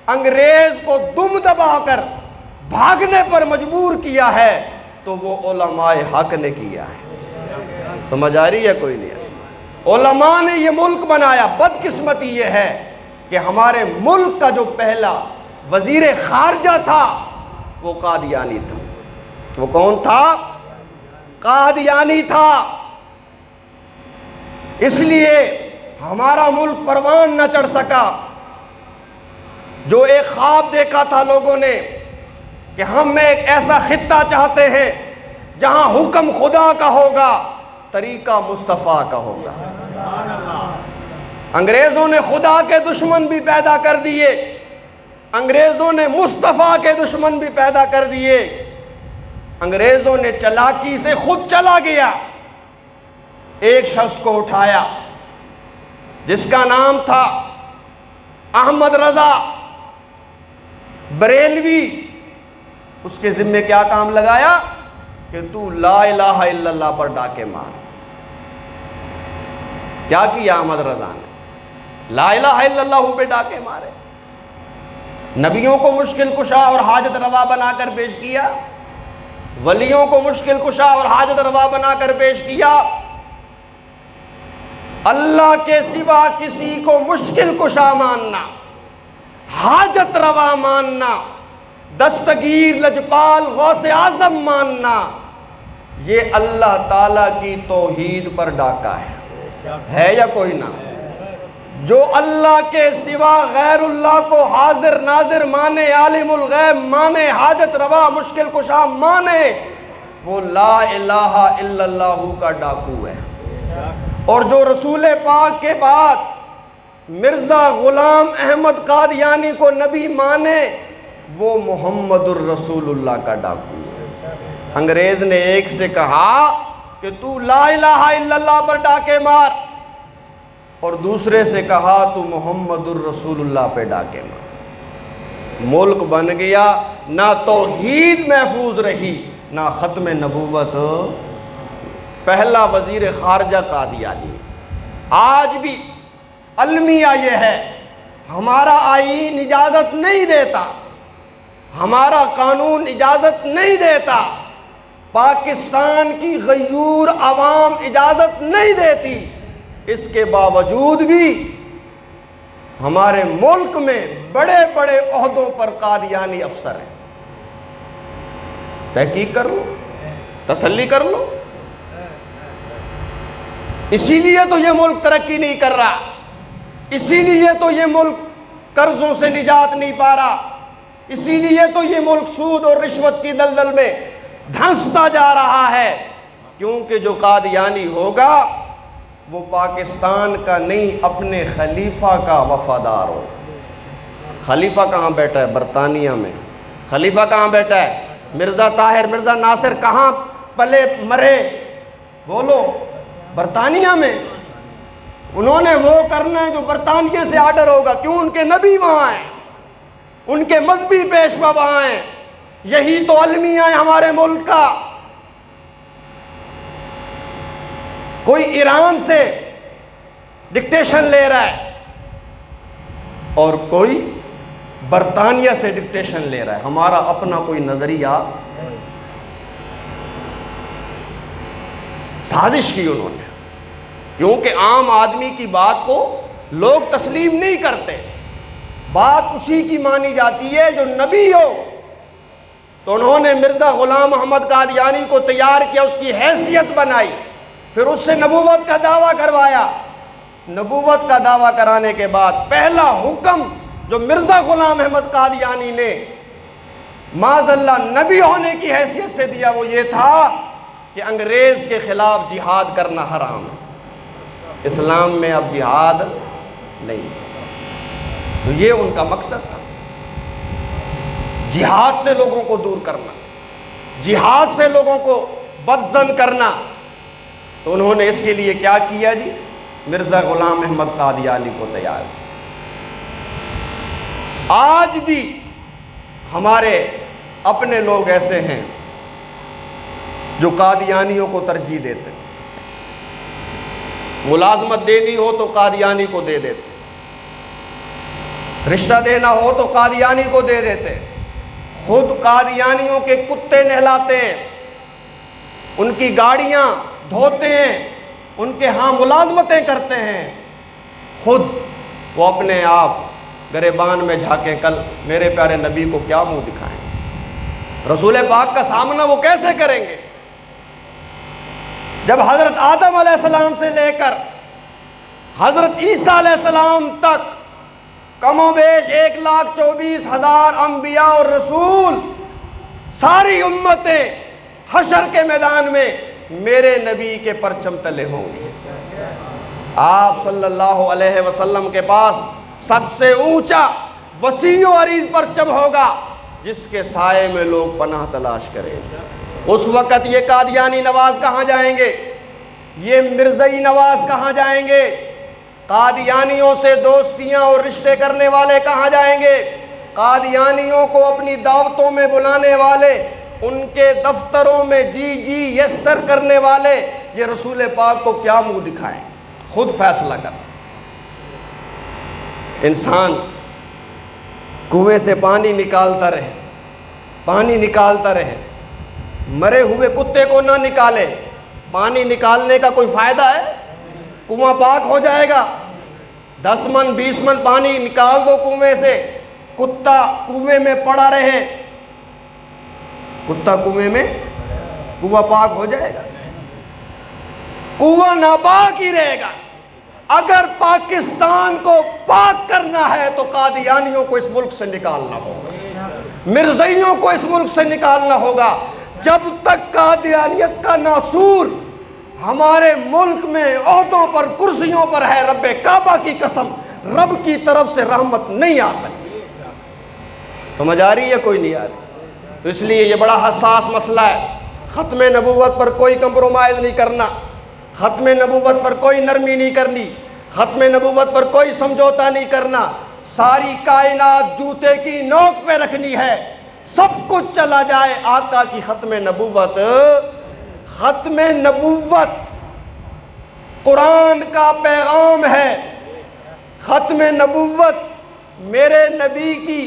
انگریز کو دم دبا کر بھاگنے پر مجبور کیا ہے، تو وہ علماء حق نے کیا ہے۔ سمجھ آ رہی ہے کوئی نہیں؟ علماء نے یہ ملک بنایا۔ بدقسمتی یہ ہے کہ ہمارے ملک کا جو پہلا وزیر خارجہ تھا وہ قادیانی تھا۔ وہ کون تھا؟ قادیانی تھا۔ اس لیے ہمارا ملک پروان نہ چڑھ سکا۔ جو ایک خواب دیکھا تھا لوگوں نے کہ ہم ایک ایسا خطہ چاہتے ہیں جہاں حکم خدا کا ہوگا، طریقہ مصطفیٰ کا ہوگا۔ انگریزوں نے خدا کے دشمن بھی پیدا کر دیے، انگریزوں نے مصطفیٰ کے دشمن بھی پیدا کر دیے۔ انگریزوں نے چالاکی سے خود چلا گیا۔ ایک شخص کو اٹھایا جس کا نام تھا احمد رضا بریلوی، اس کے ذمے کیا کام لگایا کہ تو لا الہ الا اللہ پر ڈاکے مار۔ کیا کیا احمد رضا نے؟ لا الہ الا اللہ پہ ڈاکے مارے، نبیوں کو مشکل کشا اور حاجت روا بنا کر پیش کیا، ولیوں کو مشکل کشا اور حاجت روا بنا کر پیش کیا، اللہ کے سوا کسی کو مشکل کشا ماننا، حاجت روا ماننا، دستگیر لجپال غوث اعظم ماننا، یہ اللہ تعالیٰ کی توحید پر ڈاکہ ہے یا کوئی نہ؟ جو اللہ کے سوا غیر اللہ کو حاضر ناظر مانے، عالم الغیب مانے، حاجت روا مشکل کشا مانے، وہ لا الہ الا اللہ کا ڈاکو ہے۔ اور جو رسول پاک کے بعد مرزا غلام احمد قادیانی کو نبی مانے، وہ محمد الرسول اللہ کا ڈاکو ہے۔ انگریز نے ایک سے کہا کہ تو لا الہ الا اللہ پر ڈاکے مار، اور دوسرے سے کہا تو محمد الرسول اللہ پہ ڈاکے مار۔ ملک بن گیا، نہ توحید محفوظ رہی، نہ ختم نبوت۔ پہلا وزیر خارجہ قادیانی۔ آج بھی المیہ یہ ہے، ہمارا آئین اجازت نہیں دیتا، ہمارا قانون اجازت نہیں دیتا، پاکستان کی غیور عوام اجازت نہیں دیتی، اس کے باوجود بھی ہمارے ملک میں بڑے بڑے عہدوں پر قادیانی افسر ہیں۔ تحقیق کر لو، تسلی کر لو۔ اسی لیے تو یہ ملک ترقی نہیں کر رہا، اسی لیے تو یہ ملک قرضوں سے نجات نہیں پا رہا، اسی لیے تو یہ ملک سود اور رشوت کی دلدل میں دھنستا جا رہا ہے، کیونکہ جو قادیانی ہوگا وہ پاکستان کا نہیں، اپنے خلیفہ کا وفادار ہو۔ خلیفہ کہاں بیٹھا ہے؟ برطانیہ میں۔ خلیفہ کہاں بیٹھا ہے؟ مرزا طاہر، مرزا ناصر کہاں پلے مرے؟ بولو، برطانیہ میں۔ انہوں نے وہ کرنا ہے جو برطانیہ سے آرڈر ہوگا، کیوں؟ ان کے نبی وہاں ہیں، ان کے مذہبی پیشوا وہاں ہیں۔ یہی تو المیہ ہے ہمارے ملک کا۔ کوئی ایران سے ڈکٹیشن لے رہا ہے اور کوئی برطانیہ سے ڈکٹیشن لے رہا ہے، ہمارا اپنا کوئی نظریہ۔ سازش کی انہوں نے، کیونکہ عام آدمی کی بات کو لوگ تسلیم نہیں کرتے، بات اسی کی مانی جاتی ہے جو نبی ہو۔ تو انہوں نے مرزا غلام محمد قادیانی کو تیار کیا، اس کی حیثیت بنائی، پھر اس سے نبوت کا دعویٰ کروایا۔ نبوت کا دعویٰ کرانے کے بعد پہلا حکم جو مرزا غلام احمد قادیانی نے معاذ اللہ نبی ہونے کی حیثیت سے دیا، وہ یہ تھا کہ انگریز کے خلاف جہاد کرنا حرام ہے، اسلام میں اب جہاد نہیں۔ تو یہ ان کا مقصد تھا، جہاد سے لوگوں کو دور کرنا، جہاد سے لوگوں کو بدظن کرنا۔ تو انہوں نے اس کے لیے کیا کیا جی؟ مرزا غلام احمد قادیانی کو تیار کیا۔ آج بھی ہمارے اپنے لوگ ایسے ہیں جو قادیانیوں کو ترجیح دیتے، ملازمت دینی ہو تو قادیانی کو دے دیتے، رشتہ دینا ہو تو قادیانی کو دے دیتے، خود قادیانیوں کے کتے نہلاتے ہیں، ان کی گاڑیاں دھوتے ہیں، ان کے ہاں ملازمتیں کرتے ہیں، خود وہ اپنے آپ گریبان میں جھانکیں، کل میرے پیارے نبی کو کیا منہ دکھائیں؟ رسول پاک کا سامنا وہ کیسے کریں گے؟ جب حضرت آدم علیہ السلام سے لے کر حضرت عیسیٰ علیہ السلام تک کم و بیش 1,24,000 انبیاء اور رسول، ساری امتیں حشر کے میدان میں میرے نبی کے پرچم تلے ہوں گے۔ آپ صلی اللہ علیہ وسلم کے پاس سب سے اونچا وسیع و عریض پرچم ہوگا جس کے سائے میں لوگ پناہ تلاش کریں۔ اس وقت یہ قادیانی نواز کہاں جائیں گے؟ یہ مرزائی نواز کہاں جائیں گے؟ قادیانیوں سے دوستیاں اور رشتے کرنے والے کہاں جائیں گے؟ قادیانیوں کو اپنی دعوتوں میں بلانے والے، ان کے دفتروں میں جی جی یسر کرنے والے، یہ رسول پاک کو کیا منہ دکھائیں؟ خود فیصلہ کر۔ انسان کنویں سے پانی نکالتا رہے، پانی نکالتا رہے، مرے ہوئے کتے کو نہ نکالے، پانی نکالنے کا کوئی فائدہ ہے؟ کنواں پاک ہو جائے گا۔ 10 من 20 من پانی نکال دو کنویں سے، کتا کنویں میں پڑا رہے، کتا کنویں میں، کنواں پاک ہو جائے گا؟ کنواں ناپاک ہی رہے گا۔ اگر پاکستان کو پاک کرنا ہے تو قادیانیوں کو اس ملک سے نکالنا ہوگا، مرزائیوں کو اس ملک سے نکالنا ہوگا۔ جب تک قادیانیت کا ناسور ہمارے ملک میں عہدوں پر، کرسیوں پر ہے، رب کعبہ کی قسم، رب کی طرف سے رحمت نہیں آ سکتی۔ سمجھ آ رہی ہے کوئی نہیں آ رہی؟ تو اس لیے یہ بڑا حساس مسئلہ ہے۔ ختم نبوت پر کوئی کمپرومائز نہیں کرنا، ختم نبوت پر کوئی نرمی نہیں کرنی، ختم نبوت پر کوئی سمجھوتا نہیں کرنا۔ ساری کائنات جوتے کی نوک پہ رکھنی ہے، سب کچھ چلا جائے، آقا کی ختم نبوت، ختم نبوت قرآن کا پیغام ہے، ختم نبوت میرے نبی کی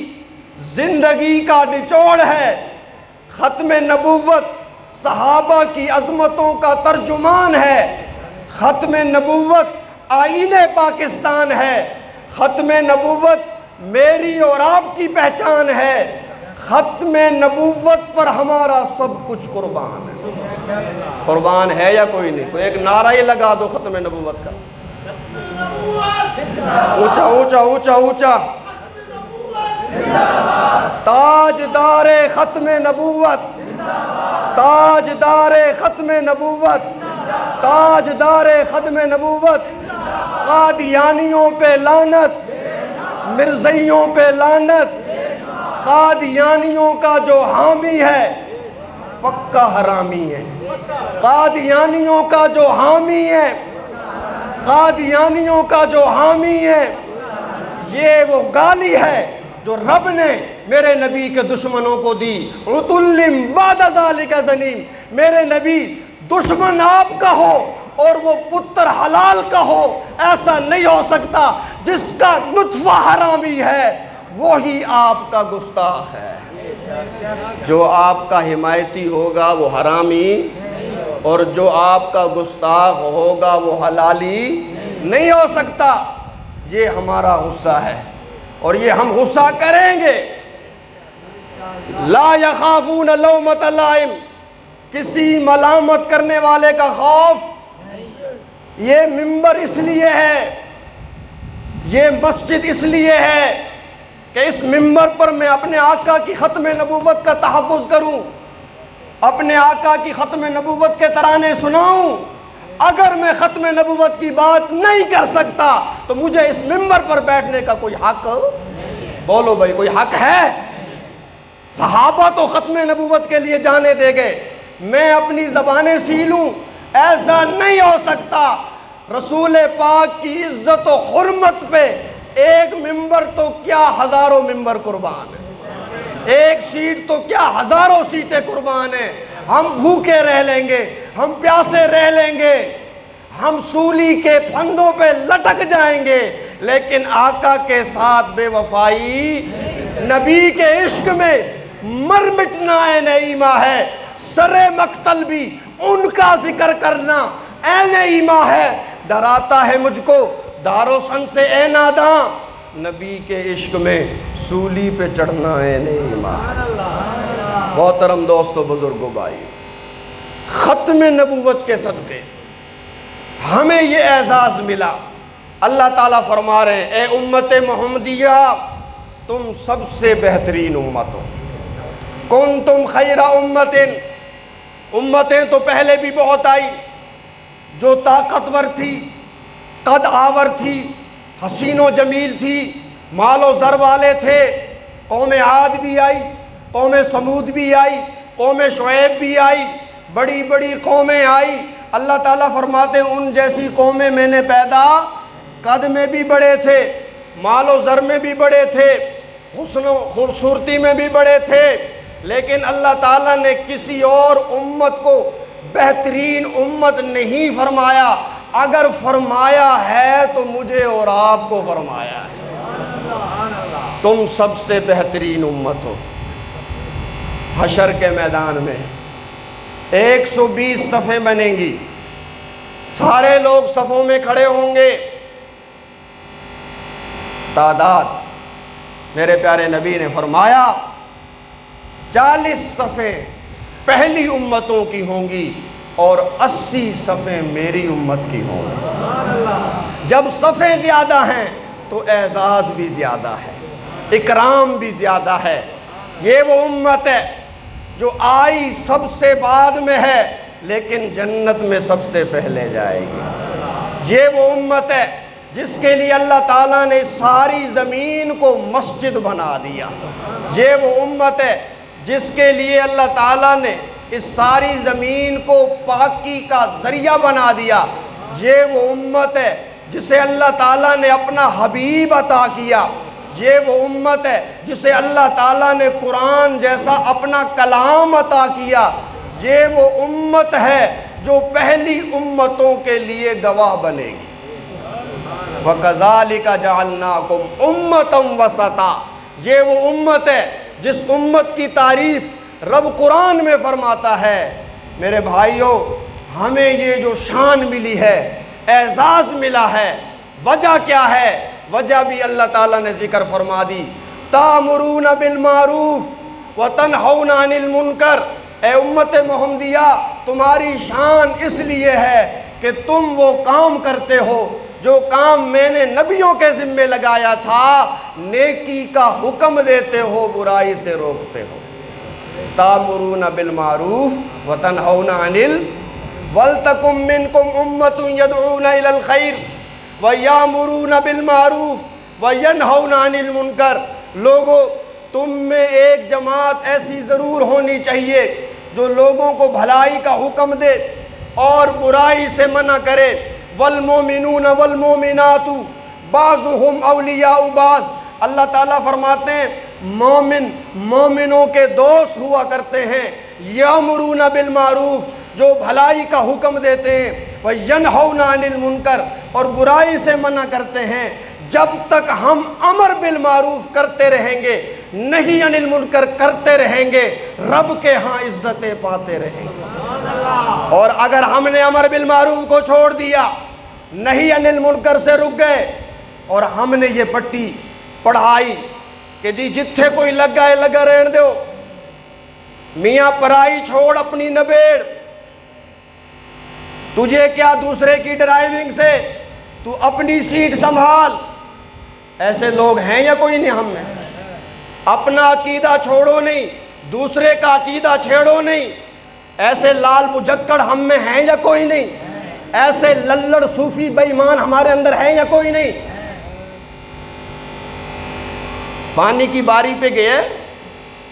زندگی کا نچوڑ ہے، ختم نبوت صحابہ کی عظمتوں کا ترجمان ہے، ختم نبوت آئین پاکستان ہے، ختم نبوت میری اور آپ کی پہچان ہے، ختم نبوت پر ہمارا سب کچھ قربان ہے۔ قربان ہے یا کوئی نہیں؟ کوئی ایک نعرہ ہی لگا دو ختم نبوت کا، اونچا اونچا اونچا اونچا، تاجدار ختم نبوت، تاجدار ختم نبوت، تاجدار ختم نبوت، قادیانیوں پہ لعنت، مرزائیوں پہ لعنت، قادیانیوں کا جو حامی ہے پکا حرامی ہے، قادیانیوں کا جو حامی ہے، قادیانیوں کا جو حامی ہے، یہ وہ گالی ہے جو رب نے میرے نبی کے دشمنوں کو دی۔ عُتُلٍ بَعْدَ ذَلِكَ زَنِيمٍ، میرے نبی دشمن آپ کا ہو اور وہ پتر حلال کا ہو، ایسا نہیں ہو سکتا۔ جس کا نطفہ حرامی ہے وہی آپ کا گستاخ ہے، جو آپ کا حمایتی ہوگا وہ حرامی، اور جو آپ کا گستاخ ہوگا وہ حلالی نہیں ہو سکتا۔ یہ ہمارا غصہ ہے اور یہ ہم غصہ کریں گے۔ لا یخافون لومۃ لائم، کسی ملامت کرنے والے کا خوف۔ یہ ممبر اس لیے ہے، یہ مسجد اس لیے ہے کہ اس ممبر پر میں اپنے آقا کی ختم نبوت کا تحفظ کروں، اپنے آقا کی ختم نبوت کے ترانے سناؤں۔ اگر میں ختم نبوت کی بات نہیں کر سکتا تو مجھے اس ممبر پر بیٹھنے کا کوئی حق، بولو بھائی، کوئی حق ہے؟ صحابہ تو ختم نبوت کے لیے جانے دے گئے، میں اپنی زبانیں سیلوں؟ ایسا نہیں ہو سکتا۔ رسول پاک کی عزت و حرمت پہ ایک ممبر تو کیا ہزاروں ممبر قربان ہے، ایک سیٹ تو کیا ہزاروں سیٹیں قربان ہیں۔ ہم بھوکے رہ لیں گے، ہم پیاسے رہ لیں گے، ہم سولی کے پھندوں پہ لٹک جائیں گے، لیکن آقا کے ساتھ بے وفائی، نبی کے عشق میں مر مٹنا عین ایماں ہے، سر مقتل بھی ان کا ذکر کرنا عین ایماں ہے۔ ڈراتا ہے مجھ کو دار و سن سے اے ناداں، نبی کے عشق میں سولی پہ چڑھنا عین ایماں ہے۔ محترم دوستو، بزرگو، بھائی، ختم نبوت کے صدقے ہمیں یہ اعزاز ملا۔ اللہ تعالیٰ فرما رہے ہیں، اے امت محمدیہ، تم سب سے بہترین امت ہو۔ کنتم خیر امتن، امتیں تو پہلے بھی بہت آئی جو طاقتور تھی، قد آور تھی، حسین و جمیل تھی، مال و زر والے تھے۔ قوم عاد بھی آئی، قوم سمود بھی آئی، قوم شعیب بھی آئی، بڑی بڑی قومیں آئی۔ اللہ تعالیٰ فرماتے ہیں ان جیسی قومیں میں نے پیدا، قد میں بھی بڑے تھے، مال و زر میں بھی بڑے تھے، حسن و خوبصورتی میں بھی بڑے تھے، لیکن اللہ تعالیٰ نے کسی اور امت کو بہترین امت نہیں فرمایا۔ اگر فرمایا ہے تو مجھے اور آپ کو فرمایا ہے۔ تم سب سے بہترین امت ہو۔ حشر کے میدان میں 120 صفیں بنیں گی، سارے لوگ صفوں میں کھڑے ہوں گے۔ تعداد میرے پیارے نبی نے فرمایا 40 صفیں پہلی امتوں کی ہوں گی اور 80 صفیں میری امت کی ہوں گی۔ جب صفیں زیادہ ہیں تو اعزاز بھی زیادہ ہے، اکرام بھی زیادہ ہے۔ یہ وہ امت ہے جو آئی سب سے بعد میں ہے لیکن جنت میں سب سے پہلے جائے گی۔ یہ وہ امت ہے جس کے لیے اللہ تعالیٰ نے ساری زمین کو مسجد بنا دیا۔ یہ وہ امت ہے جس کے لیے اللہ تعالیٰ نے اس ساری زمین کو پاکی کا ذریعہ بنا دیا۔ یہ وہ امت ہے جسے اللہ تعالیٰ نے اپنا حبیب عطا کیا۔ یہ وہ امت ہے جسے اللہ تعالیٰ نے قرآن جیسا اپنا کلام عطا کیا. یہ وہ امت ہے جو پہلی امتوں کے لیے گواہ بنے گی. وَكَذَلِكَ جَعَلْنَاكُمْ أُمَّةً وَسَطًا. یہ وہ امت ہے جس امت کی تعریف رب قرآن میں فرماتا ہے. میرے بھائیوں، ہمیں یہ جو شان ملی ہے، اعزاز ملا ہے، وجہ کیا ہے؟ وجہ بھی اللہ تعالیٰ نے ذکر فرما دی. تَأْمُرُونَ بِالْمَعْرُوفِ وَتَنْہَوْنَ عَنِ الْمُنْکَرِ. اے امت محمدیہ، تمہاری شان اس لیے ہے کہ تم وہ کام کرتے ہو جو کام میں نے نبیوں کے ذمے لگایا تھا. نیکی کا حکم دیتے ہو، برائی سے روکتے ہو. تَأْمُرُونَ بِالْمَعْرُوفِ وَتَنْہَوْنَ عَنِ وَلْتَكُن مِّنكُمْ أُمَّةٌ يَدْعُونَ إِلَى الْخَيْرِ وَيَأْمُرُونَ بِالْمَعْرُوفِ وَيَنْهَوْنَ عَنِ الْمُنْکَرِ. لوگوں، تم میں ایک جماعت ایسی ضرور ہونی چاہیے جو لوگوں کو بھلائی کا حکم دے اور برائی سے منع کرے. وَالْمُؤْمِنُونَ وَالْمُؤْمِنَاتُ بَعْضُهُمْ أَوْلِيَاءُ بَعْضٍ. اللہ تعالیٰ فرماتے ہیں مومن مومنوں کے دوست ہوا کرتے ہیں. یامرون بالمعروف، جو بھلائی کا حکم دیتے ہیں، وینہون عن المنکر، اور برائی سے منع کرتے ہیں. جب تک ہم امر بالمعروف کرتے رہیں گے، نہیں عن المنکر کرتے رہیں گے، رب کے ہاں عزتیں پاتے رہیں گے. اور اگر ہم نے امر بالمعروف کو چھوڑ دیا، نہیں عن المنکر سے رک گئے، اور ہم نے یہ پٹی پڑھائی کہ جی جتھے کوئی لگا ہے لگا رہن دو، میاں پرائی چھوڑ اپنی نبیڑ، تجھے کیا دوسرے کی ڈرائیونگ سے، تو اپنی سیٹ سنبھال. ایسے لوگ ہیں یا کوئی نہیں؟ ہم میں اپنا عقیدہ چھوڑو نہیں، دوسرے کا عقیدہ چھیڑو نہیں. ایسے لال بجکڑ ہم میں ہیں یا کوئی نہیں؟ ایسے للڑ صوفی بے ایمان ہمارے اندر ہیں یا کوئی نہیں؟ پانی کی باری پہ گئے،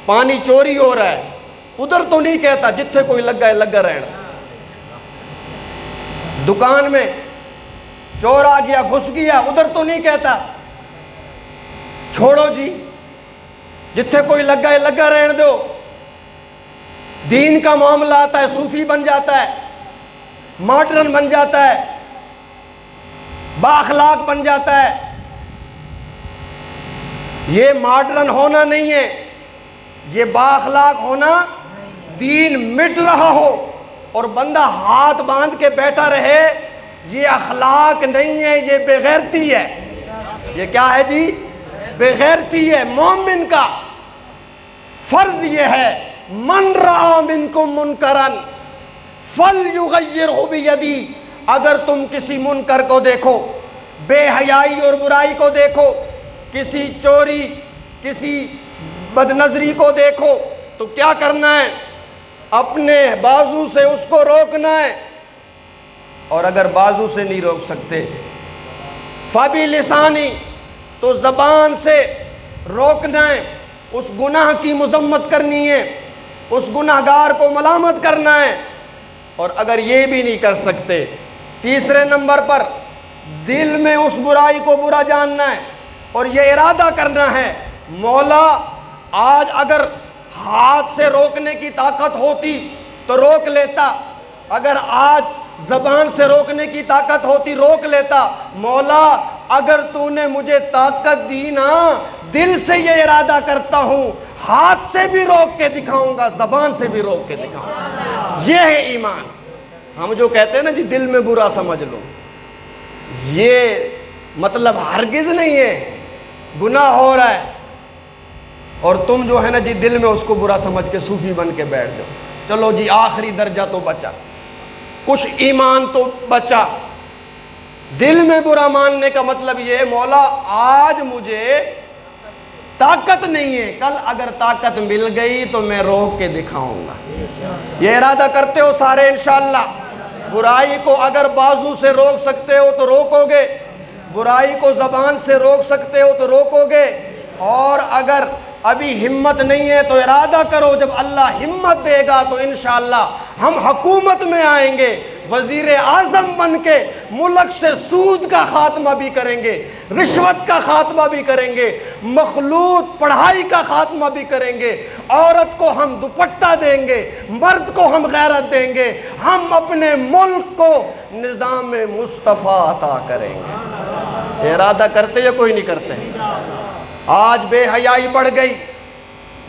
پانی چوری ہو رہا ہے، ادھر تو نہیں کہتا جتھے کوئی لگا ہے لگا رہنا. دکان میں چور آ گیا گھس گیا، ادھر تو نہیں کہتا چھوڑو جی جتھے کوئی لگا ہے لگا رہن دو. دین کا معاملہ آتا ہے صوفی بن جاتا ہے، ماڈرن بن جاتا ہے، با اخلاق بن جاتا ہے. یہ ماڈرن ہونا نہیں ہے، یہ با اخلاق ہونا. دین مٹ رہا ہو اور بندہ ہاتھ باندھ کے بیٹھا رہے، یہ اخلاق نہیں ہے، یہ بے غیرتی ہے. یہ کیا ہے جی؟ بے غیرتی ہے. مومن کا فرض یہ ہے، من رأى منکم منکرا فلیغیرہ بیدی. اگر تم کسی منکر کو دیکھو، بے حیائی اور برائی کو دیکھو، کسی چوری کسی بد نظری کو دیکھو، تو کیا کرنا ہے؟ اپنے بازو سے اس کو روکنا ہے. اور اگر بازو سے نہیں روک سکتے، فَبِلِسَانِ، تو زبان سے روکنا ہے. اس گناہ کی مذمت کرنی ہے، اس گناہگار کو ملامت کرنا ہے. اور اگر یہ بھی نہیں کر سکتے، تیسرے نمبر پر دل میں اس برائی کو برا جاننا ہے اور یہ ارادہ کرنا ہے، مولا آج اگر ہاتھ سے روکنے کی طاقت ہوتی تو روک لیتا، اگر آج زبان سے روکنے کی طاقت ہوتی روک لیتا. مولا اگر تو نے مجھے طاقت دی نا، دل سے یہ ارادہ کرتا ہوں، ہاتھ سے بھی روک کے دکھاؤں گا، زبان سے بھی روک کے دکھاؤں گا. یہ ہے ایمان. ہم جو کہتے ہیں نا جی دل میں برا سمجھ لو، یہ مطلب ہرگز نہیں ہے. گناہ ہو رہا ہے اور تم جو ہے نا جی دل میں اس کو برا سمجھ کے صوفی بن کے بیٹھ جاؤ. چلو جی آخری درجہ تو بچا، کچھ ایمان تو بچا. دل میں برا ماننے کا مطلب یہ ہے مولا آج مجھے طاقت نہیں ہے، کل اگر طاقت مل گئی تو میں روک کے دکھاؤں گا. یہ ارادہ کرتے ہو سارے انشاءاللہ؟ برائی کو اگر بازو سے روک سکتے ہو تو روکو گے، برائی کو زبان سے روک سکتے ہو تو روکو گے. اور اگر ابھی ہمت نہیں ہے تو ارادہ کرو، جب اللہ ہمت دے گا تو انشاءاللہ ہم حکومت میں آئیں گے، وزیر اعظم بن کے ملک سے سود کا خاتمہ بھی کریں گے، رشوت کا خاتمہ بھی کریں گے، مخلوط پڑھائی کا خاتمہ بھی کریں گے، عورت کو ہم دوپٹہ دیں گے، مرد کو ہم غیرت دیں گے، ہم اپنے ملک کو نظام مصطفیٰ عطا کریں گے۔ ارادہ کرتے یا کوئی نہیں کرتے؟ آج بے حیائی بڑھ گئی،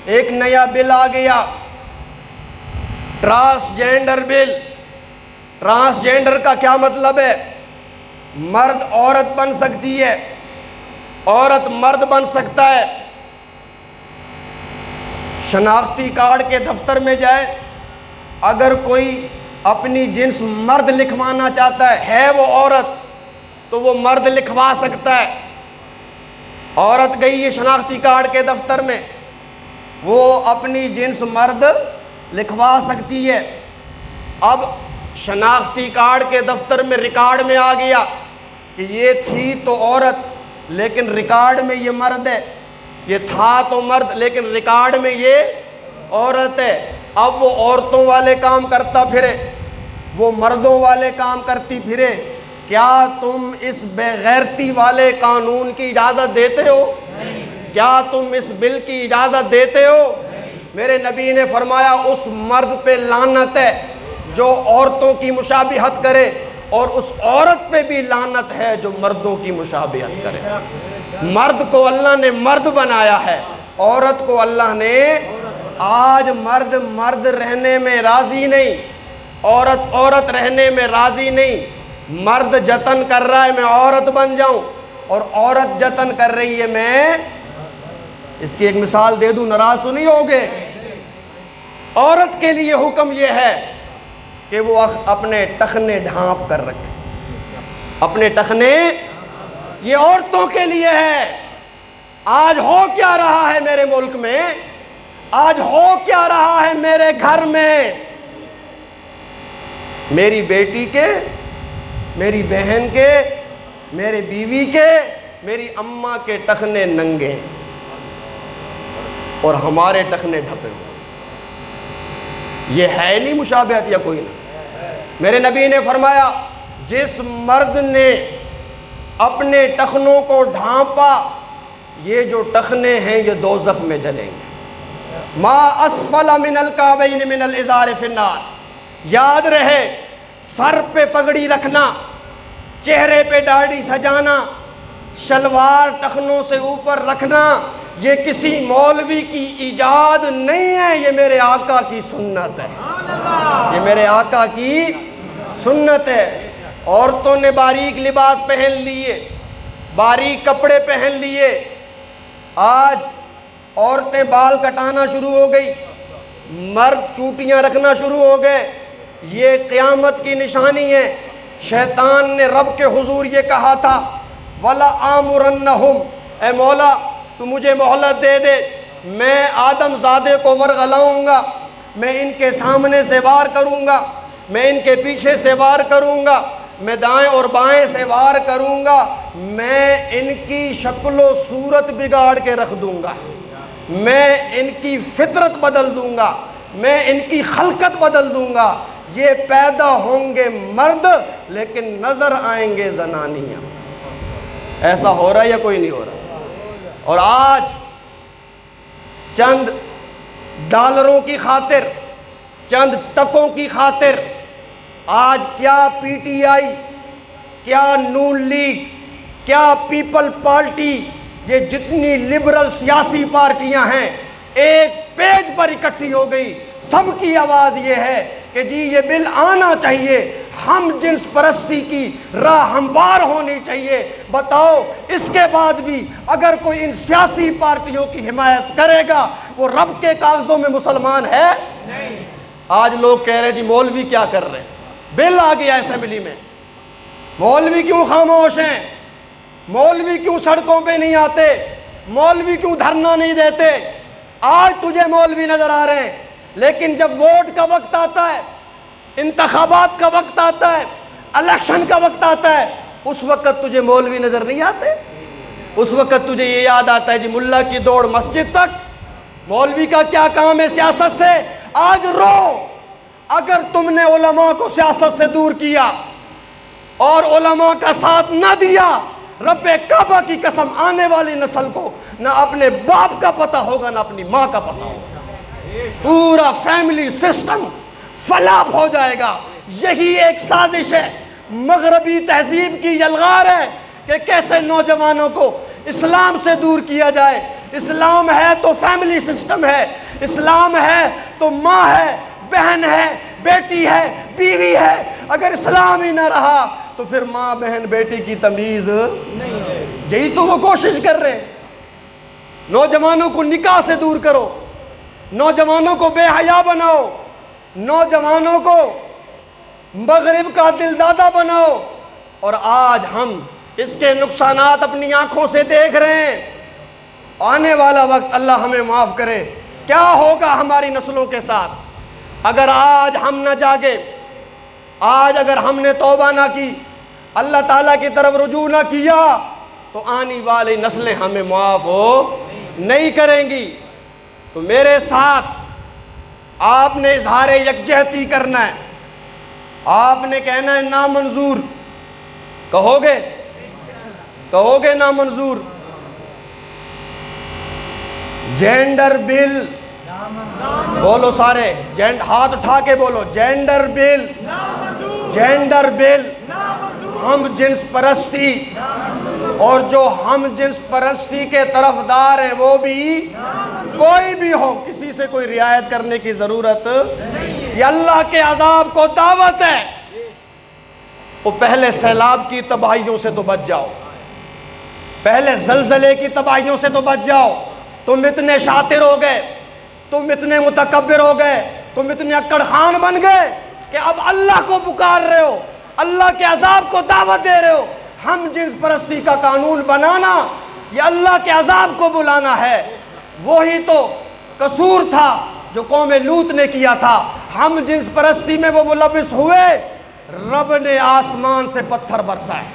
ایک نیا بل آ گیا، ٹرانسجینڈر بل۔ ٹرانسجینڈر کا کیا مطلب ہے؟ مرد عورت بن سکتی ہے، عورت مرد بن سکتا ہے۔ شناختی کارڈ کے دفتر میں جائے، اگر کوئی اپنی جنس مرد لکھوانا چاہتا ہے وہ عورت، تو وہ مرد لکھوا سکتا ہے۔ عورت گئی ہے شناختی کارڈ کے دفتر میں، وہ اپنی جنس مرد لکھوا سکتی ہے۔ اب شناختی کارڈ کے دفتر میں ریکارڈ میں آ گیا کہ یہ تھی تو عورت لیکن ریکارڈ میں یہ مرد ہے، یہ تھا تو مرد لیکن ریکارڈ میں یہ عورت ہے۔ اب وہ عورتوں والے کام کرتا پھرے، وہ مردوں والے کام کرتی پھرے، کیا تم اس بے غیرتی والے قانون کی اجازت دیتے ہو؟ کیا تم اس بل کی اجازت دیتے ہو؟ میرے نبی نے فرمایا اس مرد پہ لعنت ہے جو عورتوں کی مشابہت کرے، اور اس عورت پہ بھی لعنت ہے جو مردوں کی مشابہت کرے۔ مرد کو اللہ نے مرد بنایا ہے، عورت کو اللہ نے، آج مرد مرد رہنے میں راضی نہیں، عورت عورت رہنے میں راضی نہیں۔ مرد جتن کر رہا ہے میں عورت بن جاؤں، اور عورت جتن کر رہی ہے میں، اس کی ایک مثال دے دوں، ناراض تو نہیں ہوگے؟ عورت کے لیے حکم یہ ہے کہ وہ اپنے ٹخنے ڈھانپ کر رکھے، اپنے ٹخنے، یہ عورتوں کے لیے ہے۔ آج ہو کیا رہا ہے میرے ملک میں؟ آج ہو کیا رہا ہے میرے گھر میں؟ میری بیٹی کے، میری بہن کے، میرے بیوی کے، میری اماں کے ٹخنے ننگے ہیں اور ہمارے ٹخنے ڈھپے ہوئے۔ یہ ہے نہیں مشابہت یا کوئی نہ؟ میرے نبی نے فرمایا جس مرد نے اپنے ٹخنوں کو ڈھانپا، یہ جو ٹخنے ہیں یہ دوزخ میں جلیں گے۔ ما اسفل من الکعبین من الازار فی النار۔ یاد رہے، سر پہ پگڑی رکھنا، چہرے پہ داڑھی سجانا، شلوار ٹخنوں سے اوپر رکھنا، یہ کسی مولوی کی ایجاد نہیں ہے، یہ میرے آقا کی سنت ہے، یہ میرے آقا کی سنت ہے۔ عورتوں نے باریک لباس پہن لیے، باریک کپڑے پہن لیے، آج عورتیں بال کٹانا شروع ہو گئی، مرد چوٹیاں رکھنا شروع ہو گئے۔ یہ قیامت کی نشانی ہے۔ شیطان نے رب کے حضور یہ کہا تھا وَلَآمُرَنَّهُمْ، اے مولا تو مجھے مہلت دے دے، میں آدم زادے کو ورغلاؤں گا، میں ان کے سامنے سے وار کروں گا، میں ان کے پیچھے سے وار کروں گا، میں دائیں اور بائیں سے وار کروں گا، میں ان کی شکل و صورت بگاڑ کے رکھ دوں گا، میں ان کی فطرت بدل دوں گا، میں ان کی خلقت بدل دوں گا۔ یہ پیدا ہوں گے مرد لیکن نظر آئیں گے زنانیاں۔ ایسا ہو رہا ہے یا کوئی نہیں ہو رہا؟ اور آج چند ڈالروں کی خاطر، چند ٹکوں کی خاطر، آج کیا پی ٹی آئی، کیا نون لیگ، کیا پیپل پارٹی، یہ جتنی لبرل سیاسی پارٹیاں ہیں ایک پیج پر اکٹھی ہو گئی۔ سب کی آواز یہ ہے کہ جی یہ بل آنا چاہیے، ہم جنس پرستی کی راہ ہموار ہونی چاہیے۔ بتاؤ اس کے بعد بھی اگر کوئی ان سیاسی پارٹیوں کی حمایت کرے گا وہ رب کے کاغذوں میں مسلمان ہے؟ نہیں۔ آج لوگ کہہ رہے ہیں جی مولوی کیا کر رہے ہیں، بل آ گیا اسمبلی میں، مولوی کیوں خاموش ہیں، مولوی کیوں سڑکوں پہ نہیں آتے، مولوی کیوں دھرنا نہیں دیتے؟ آج تجھے مولوی نظر آ رہے ہیں، لیکن جب ووٹ کا وقت آتا ہے، انتخابات کا وقت آتا ہے، الیکشن کا وقت آتا ہے، اس وقت تجھے مولوی نظر نہیں آتے؟ اس وقت تجھے یہ یاد آتا ہے جی ملا کی دوڑ مسجد تک، مولوی کا کیا کام ہے سیاست سے؟ آج رو، اگر تم نے علماء کو سیاست سے دور کیا اور علماء کا ساتھ نہ دیا، رب کعبہ کی قسم آنے والی نسل کو نہ اپنے باپ کا پتہ ہوگا نہ اپنی ماں کا پتہ ہوگا، پورا فیملی سسٹم فلاپ ہو جائے گا۔ یہی ایک سازش ہے، مغربی تہذیب کی یلغار ہے کہ کیسے نوجوانوں کو اسلام سے دور کیا جائے۔ اسلام ہے تو فیملی سسٹم ہے، اسلام ہے تو ماں ہے، بہن ہے، بیٹی ہے، بیوی ہے۔ اگر اسلام ہی نہ رہا تو پھر ماں بہن بیٹی کی تمیز نہیں ہے۔ یہی تو وہ کوشش کر رہے ہیں۔ نوجوانوں کو نکاح سے دور کرو، نوجوانوں کو بے حیا بناؤ، نوجوانوں کو مغرب کا دل دادا بناؤ، اور آج ہم اس کے نقصانات اپنی آنکھوں سے دیکھ رہے ہیں۔ آنے والا وقت اللہ ہمیں معاف کرے، کیا ہوگا ہماری نسلوں کے ساتھ اگر آج ہم نہ جاگے، آج اگر ہم نے توبہ نہ کی، اللہ تعالیٰ کی طرف رجوع نہ کیا، تو آنے والی نسلیں ہمیں معاف نہیں کریں گی۔ تو میرے ساتھ آپ نے اظہار یکجہتی کرنا ہے، آپ نے کہنا ہے نامنظور، کہو گے نامنظور؟ جینڈر بل بولو سارے، ہاتھ اٹھا کے بولو، جینڈر بل، جینڈر بل، ہم جنس پرستی، اور جو ہم جنس پرستی کے طرفدار ہیں وہ بھی کوئی بھی ہو، کسی سے کوئی رعایت کرنے کی ضرورت یہ اللہ کے عذاب کو دعوت ہے۔ وہ پہلے سیلاب کی تباہیوں سے تو بچ جاؤ، پہلے زلزلے کی تباہیوں سے تو بچ جاؤ۔ تم اتنے شاطر ہو گئے، تم اتنے متکبر ہو گئے، تم اتنے اکڑ خان بن گئے کہ اب اللہ کو پکار رہے ہو، اللہ کے عذاب کو دعوت دے رہے ہو۔ ہم جنس پرستی کا قانون بنانا یہ اللہ کے عذاب کو بلانا ہے۔ وہی تو قصور تھا جو قوم لوط نے کیا تھا، ہم جنس پرستی میں وہ ملوث ہوئے، رب نے آسمان سے پتھر برسائے۔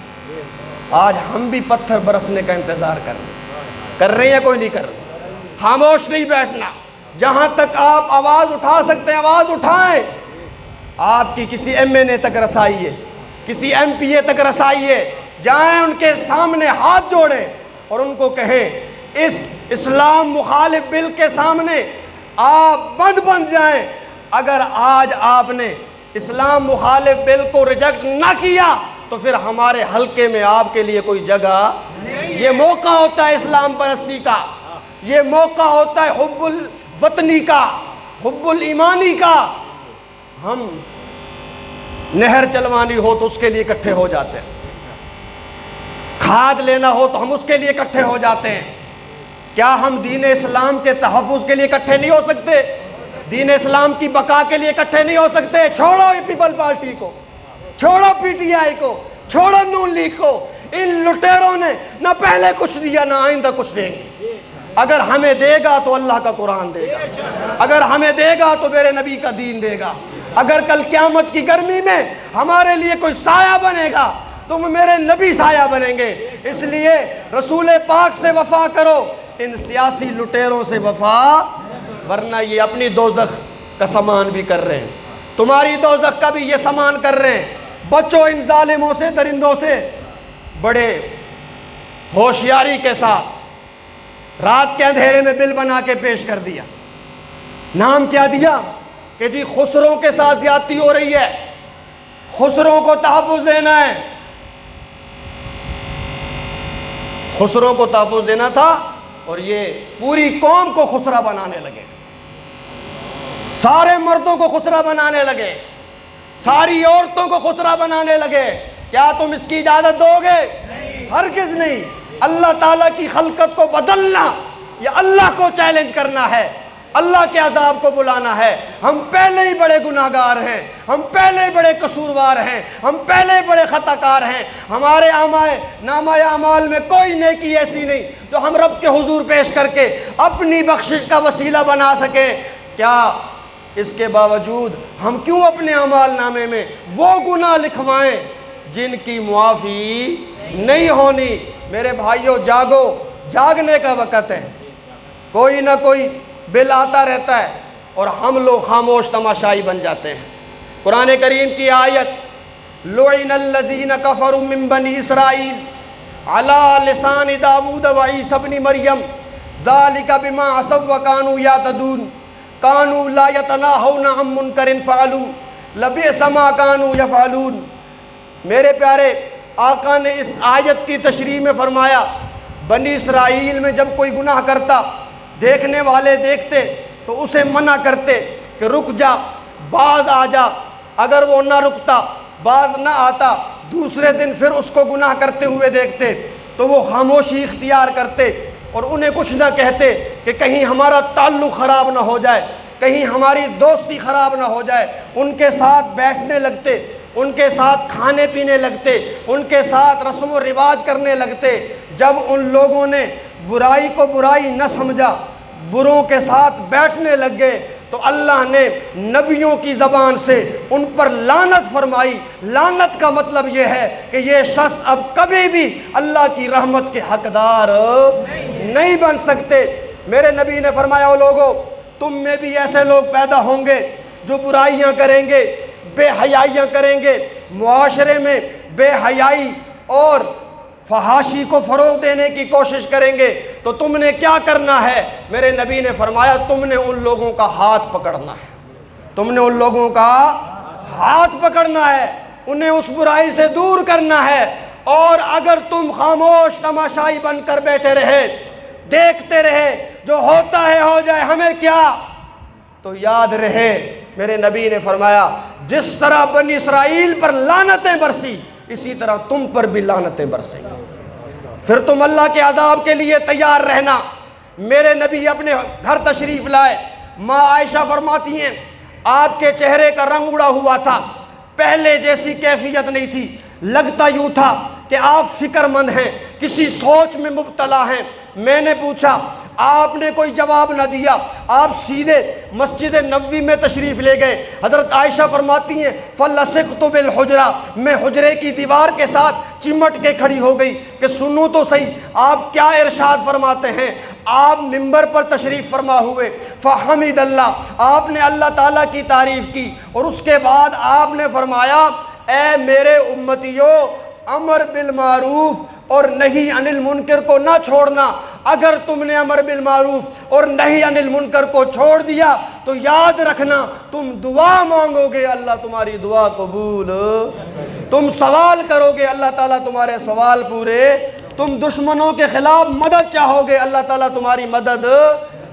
آج ہم بھی پتھر برسنے کا انتظار کر رہے ہیں یا کوئی نہیں کر رہے؟ خاموش نہیں بیٹھنا، جہاں تک آپ آواز اٹھا سکتے ہیں آواز اٹھائیں۔ آپ کی کسی ایم این اے تک رسائیے، کسی ایم پی اے تک رسائیے، جائیں ان کے سامنے ہاتھ جوڑیں اور ان کو کہیں اس اسلام مخالف بل کے سامنے آپ بند جائیں۔ اگر آج آپ نے اسلام مخالف بل کو ریجیکٹ نہ کیا تو پھر ہمارے حلقے میں آپ کے لیے کوئی جگہ نہیں۔ یہ موقع ہوتا ہے اسلام پرستی کا، یہ موقع ہوتا ہے حب الوطنی کا، حب الایمانی کا۔ ہم نہر چلوانی ہو تو اس کے لیے اکٹھے ہو جاتے ہیں، کھاد لینا ہو تو ہم اس کے لیے اکٹھے ہو جاتے ہیں۔ کیا ہم دین اسلام کے تحفظ کے لیے اکٹھے نہیں ہو سکتے؟ دین اسلام کی بقا کے لیے اکٹھے نہیں ہو سکتے؟ چھوڑو یہ پیپل پارٹی کو، چھوڑو پی ٹی آئی کو، چھوڑو نون لیگ کو۔ ان لٹیروں نے نہ پہلے کچھ دیا نہ آئندہ کچھ دیں گے۔ اگر ہمیں دے گا تو اللہ کا قرآن دے گا، اگر ہمیں دے گا تو میرے نبی کا دین دے گا۔ اگر کل قیامت کی گرمی میں ہمارے لیے کوئی سایہ بنے گا تو وہ میرے نبی سایہ بنیں گے۔ اس لیے رسول پاک سے وفا کرو، ان سیاسی لٹیروں سے وفا، ورنہ یہ اپنی دوزخ کا سامان بھی کر رہے ہیں، تمہاری دوزخ کا بھی یہ سامان کر رہے ہیں۔ بچو ان ظالموں سے، درندوں سے۔ بڑے ہوشیاری کے ساتھ رات کے اندھیرے میں بل بنا کے پیش کر دیا۔ نام کیا دیا کہ جی خسروں کے ساتھ زیادتی ہو رہی ہے، خسروں کو تحفظ دینا ہے۔ خسروں کو تحفظ دینا تھا اور یہ پوری قوم کو خسرہ بنانے لگے، سارے مردوں کو خسرہ بنانے لگے، ساری عورتوں کو خسرہ بنانے لگے۔ کیا تم اس کی اجازت دو گے؟ ہرگز نہیں۔ اللہ تعالیٰ کی خلقت کو بدلنا یا اللہ کو چیلنج کرنا ہے، اللہ کے عذاب کو بلانا ہے۔ ہم پہلے ہی بڑے گناہگار ہیں، ہم پہلے ہی بڑے قصوروار ہیں، ہم پہلے ہی بڑے خطا کار ہیں۔ ہمارے نامہ اعمال میں کوئی نیکی ایسی نہیں جو ہم رب کے حضور پیش کر کے اپنی بخشش کا وسیلہ بنا سکیں۔ کیا اس کے باوجود ہم کیوں اپنے اعمال نامے میں وہ گناہ لکھوائیں جن کی معافی نہیں ہونی؟ میرے بھائیوں جاگو، جاگنے کا وقت ہے۔ کوئی نہ کوئی بل آتا رہتا ہے اور ہم لوگ خاموش تماشائی بن جاتے ہیں۔ قرآن کریم کی آیت لعن الذین کفروا من بنی اسرائیل علی لسان داود و عیسی ابن مریم ذالک بما عصوا وکانوا یعتدون کانوا لا یتناہون عن منکر فعلوا لبئس ما کانوا یفعلون۔ میرے پیارے آقا نے اس آیت کی تشریح میں فرمایا بنی اسرائیل میں جب کوئی گناہ کرتا دیکھنے والے دیکھتے تو اسے منع کرتے کہ رک جا، باز آ جا، اگر وہ نہ رکتا، باز نہ آتا، دوسرے دن پھر اس کو گناہ کرتے ہوئے دیکھتے تو وہ خاموشی اختیار کرتے اور انہیں کچھ نہ کہتے کہ کہیں ہمارا تعلق خراب نہ ہو جائے، کہیں ہماری دوستی خراب نہ ہو جائے۔ ان کے ساتھ بیٹھنے لگتے، ان کے ساتھ کھانے پینے لگتے، ان کے ساتھ رسم و رواج کرنے لگتے۔ جب ان لوگوں نے برائی کو برائی نہ سمجھا، بروں کے ساتھ بیٹھنے لگ گئے تو اللہ نے نبیوں کی زبان سے ان پر لعنت فرمائی۔ لعنت کا مطلب یہ ہے کہ یہ شخص اب کبھی بھی اللہ کی رحمت کے حقدار نہیں بن سکتے۔ میرے نبی نے فرمایا او لوگو، تم میں بھی ایسے لوگ پیدا ہوں گے جو برائیاں کریں گے، بے حیائیاں کریں گے، معاشرے میں بے حیائی اور فحاشی کو فروغ دینے کی کوشش کریں گے۔ تو تم نے کیا کرنا ہے؟ میرے نبی نے فرمایا تم نے ان لوگوں کا ہاتھ پکڑنا ہے، تم نے ان لوگوں کا ہاتھ پکڑنا ہے، انہیں اس برائی سے دور کرنا ہے۔ اور اگر تم خاموش تماشائی بن کر بیٹھے رہے، دیکھتے رہے جو ہوتا ہے ہو جائے ہمیں کیا، تو یاد رہے میرے نبی نے فرمایا جس طرح بنی اسرائیل پر لعنتیں برسی اسی طرح تم پر بھی لعنتیں برسیں گی، پھر تم اللہ کے عذاب کے لیے تیار رہنا۔ میرے نبی اپنے گھر تشریف لائے، ماں عائشہ فرماتی ہیں آپ کے چہرے کا رنگ اڑا ہوا تھا، پہلے جیسی کیفیت نہیں تھی، لگتا یوں تھا کہ آپ فکر مند ہیں، کسی سوچ میں مبتلا ہیں۔ میں نے پوچھا، آپ نے کوئی جواب نہ دیا، آپ سیدھے مسجد نبوی میں تشریف لے گئے۔ حضرت عائشہ فرماتی ہیں فَلَصِقْتُ بِالْحُجْرَةِ، میں حجرے کی دیوار کے ساتھ چمٹ کے کھڑی ہو گئی کہ سنو تو صحیح آپ کیا ارشاد فرماتے ہیں۔ آپ منبر پر تشریف فرما ہوئے، فحمد اللہ، آپ نے اللہ تعالیٰ کی تعریف کی اور اس کے بعد آپ نے فرمایا اے میرے امتیوں، امر بالمعروف اور نہی عن المنکر کو نہ چھوڑنا۔ اگر تم نے امر بالمعروف اور نہی عن المنکر کو چھوڑ دیا تو یاد رکھنا تم دعا مانگو گے اللہ تمہاری دعا قبول، تم سوال کرو گے اللہ تعالیٰ تمہارے سوال پورے، تم دشمنوں کے خلاف مدد چاہو گے اللہ تعالیٰ تمہاری مدد۔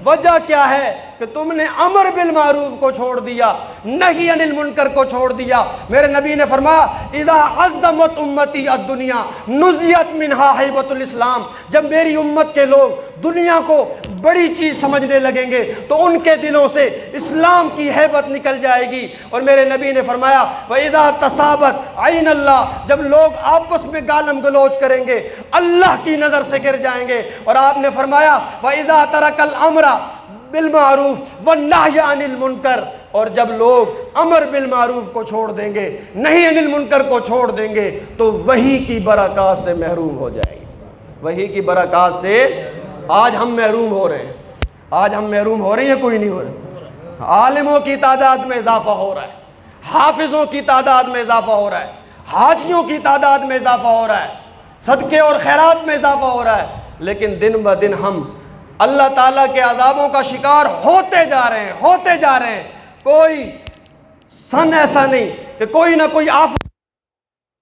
وجہ کیا ہے کہ تم نے امر بالمعروف کو چھوڑ دیا، نہی عن المنکر کو چھوڑ دیا۔ میرے نبی نے فرمایا اذا عظمت امتی الدنیا نزیت منہا ہیبت الاسلام، جب میری امت کے لوگ دنیا کو بڑی چیز سمجھنے لگیں گے تو ان کے دلوں سے اسلام کی ہیبت نکل جائے گی۔ اور میرے نبی نے فرمایا وَإِذَا تَصَابَتْ عَيْنَ اللَّهِ، جب لوگ آپس میں گالم گلوچ کریں گے اللہ کی نظر سے گر جائیں گے۔ اور آپ نے فرمایا وَإِذَا تَرَكَ الْأَمْرَ بالمعروف والنہی عن المنکر، اور جب لوگ امر بالمعروف کو چھوڑ دیں گے، نہی عن المنکر کو چھوڑ دیں گے تو وحی کی برکات سے محروم ہو جائیں گے۔ وحی کی برکات سے آج ہم محروم ہو رہے ہیں، آج ہم محروم ہو رہے ہیں، کوئی نہیں ہو رہے۔ عالموں کی تعداد میں اضافہ ہو رہا ہے، حافظوں کی تعداد میں اضافہ ہو رہا ہے، حاجیوں کی تعداد میں اضافہ ہو رہا ہے، صدقے اور خیرات میں اضافہ ہو رہا ہے، لیکن دن بہ دن ہم اللہ تعالیٰ کے عذابوں کا شکار ہوتے جا رہے ہیں، ہوتے جا رہے ہیں۔ کوئی سن ایسا نہیں کہ کوئی نہ کوئی آفت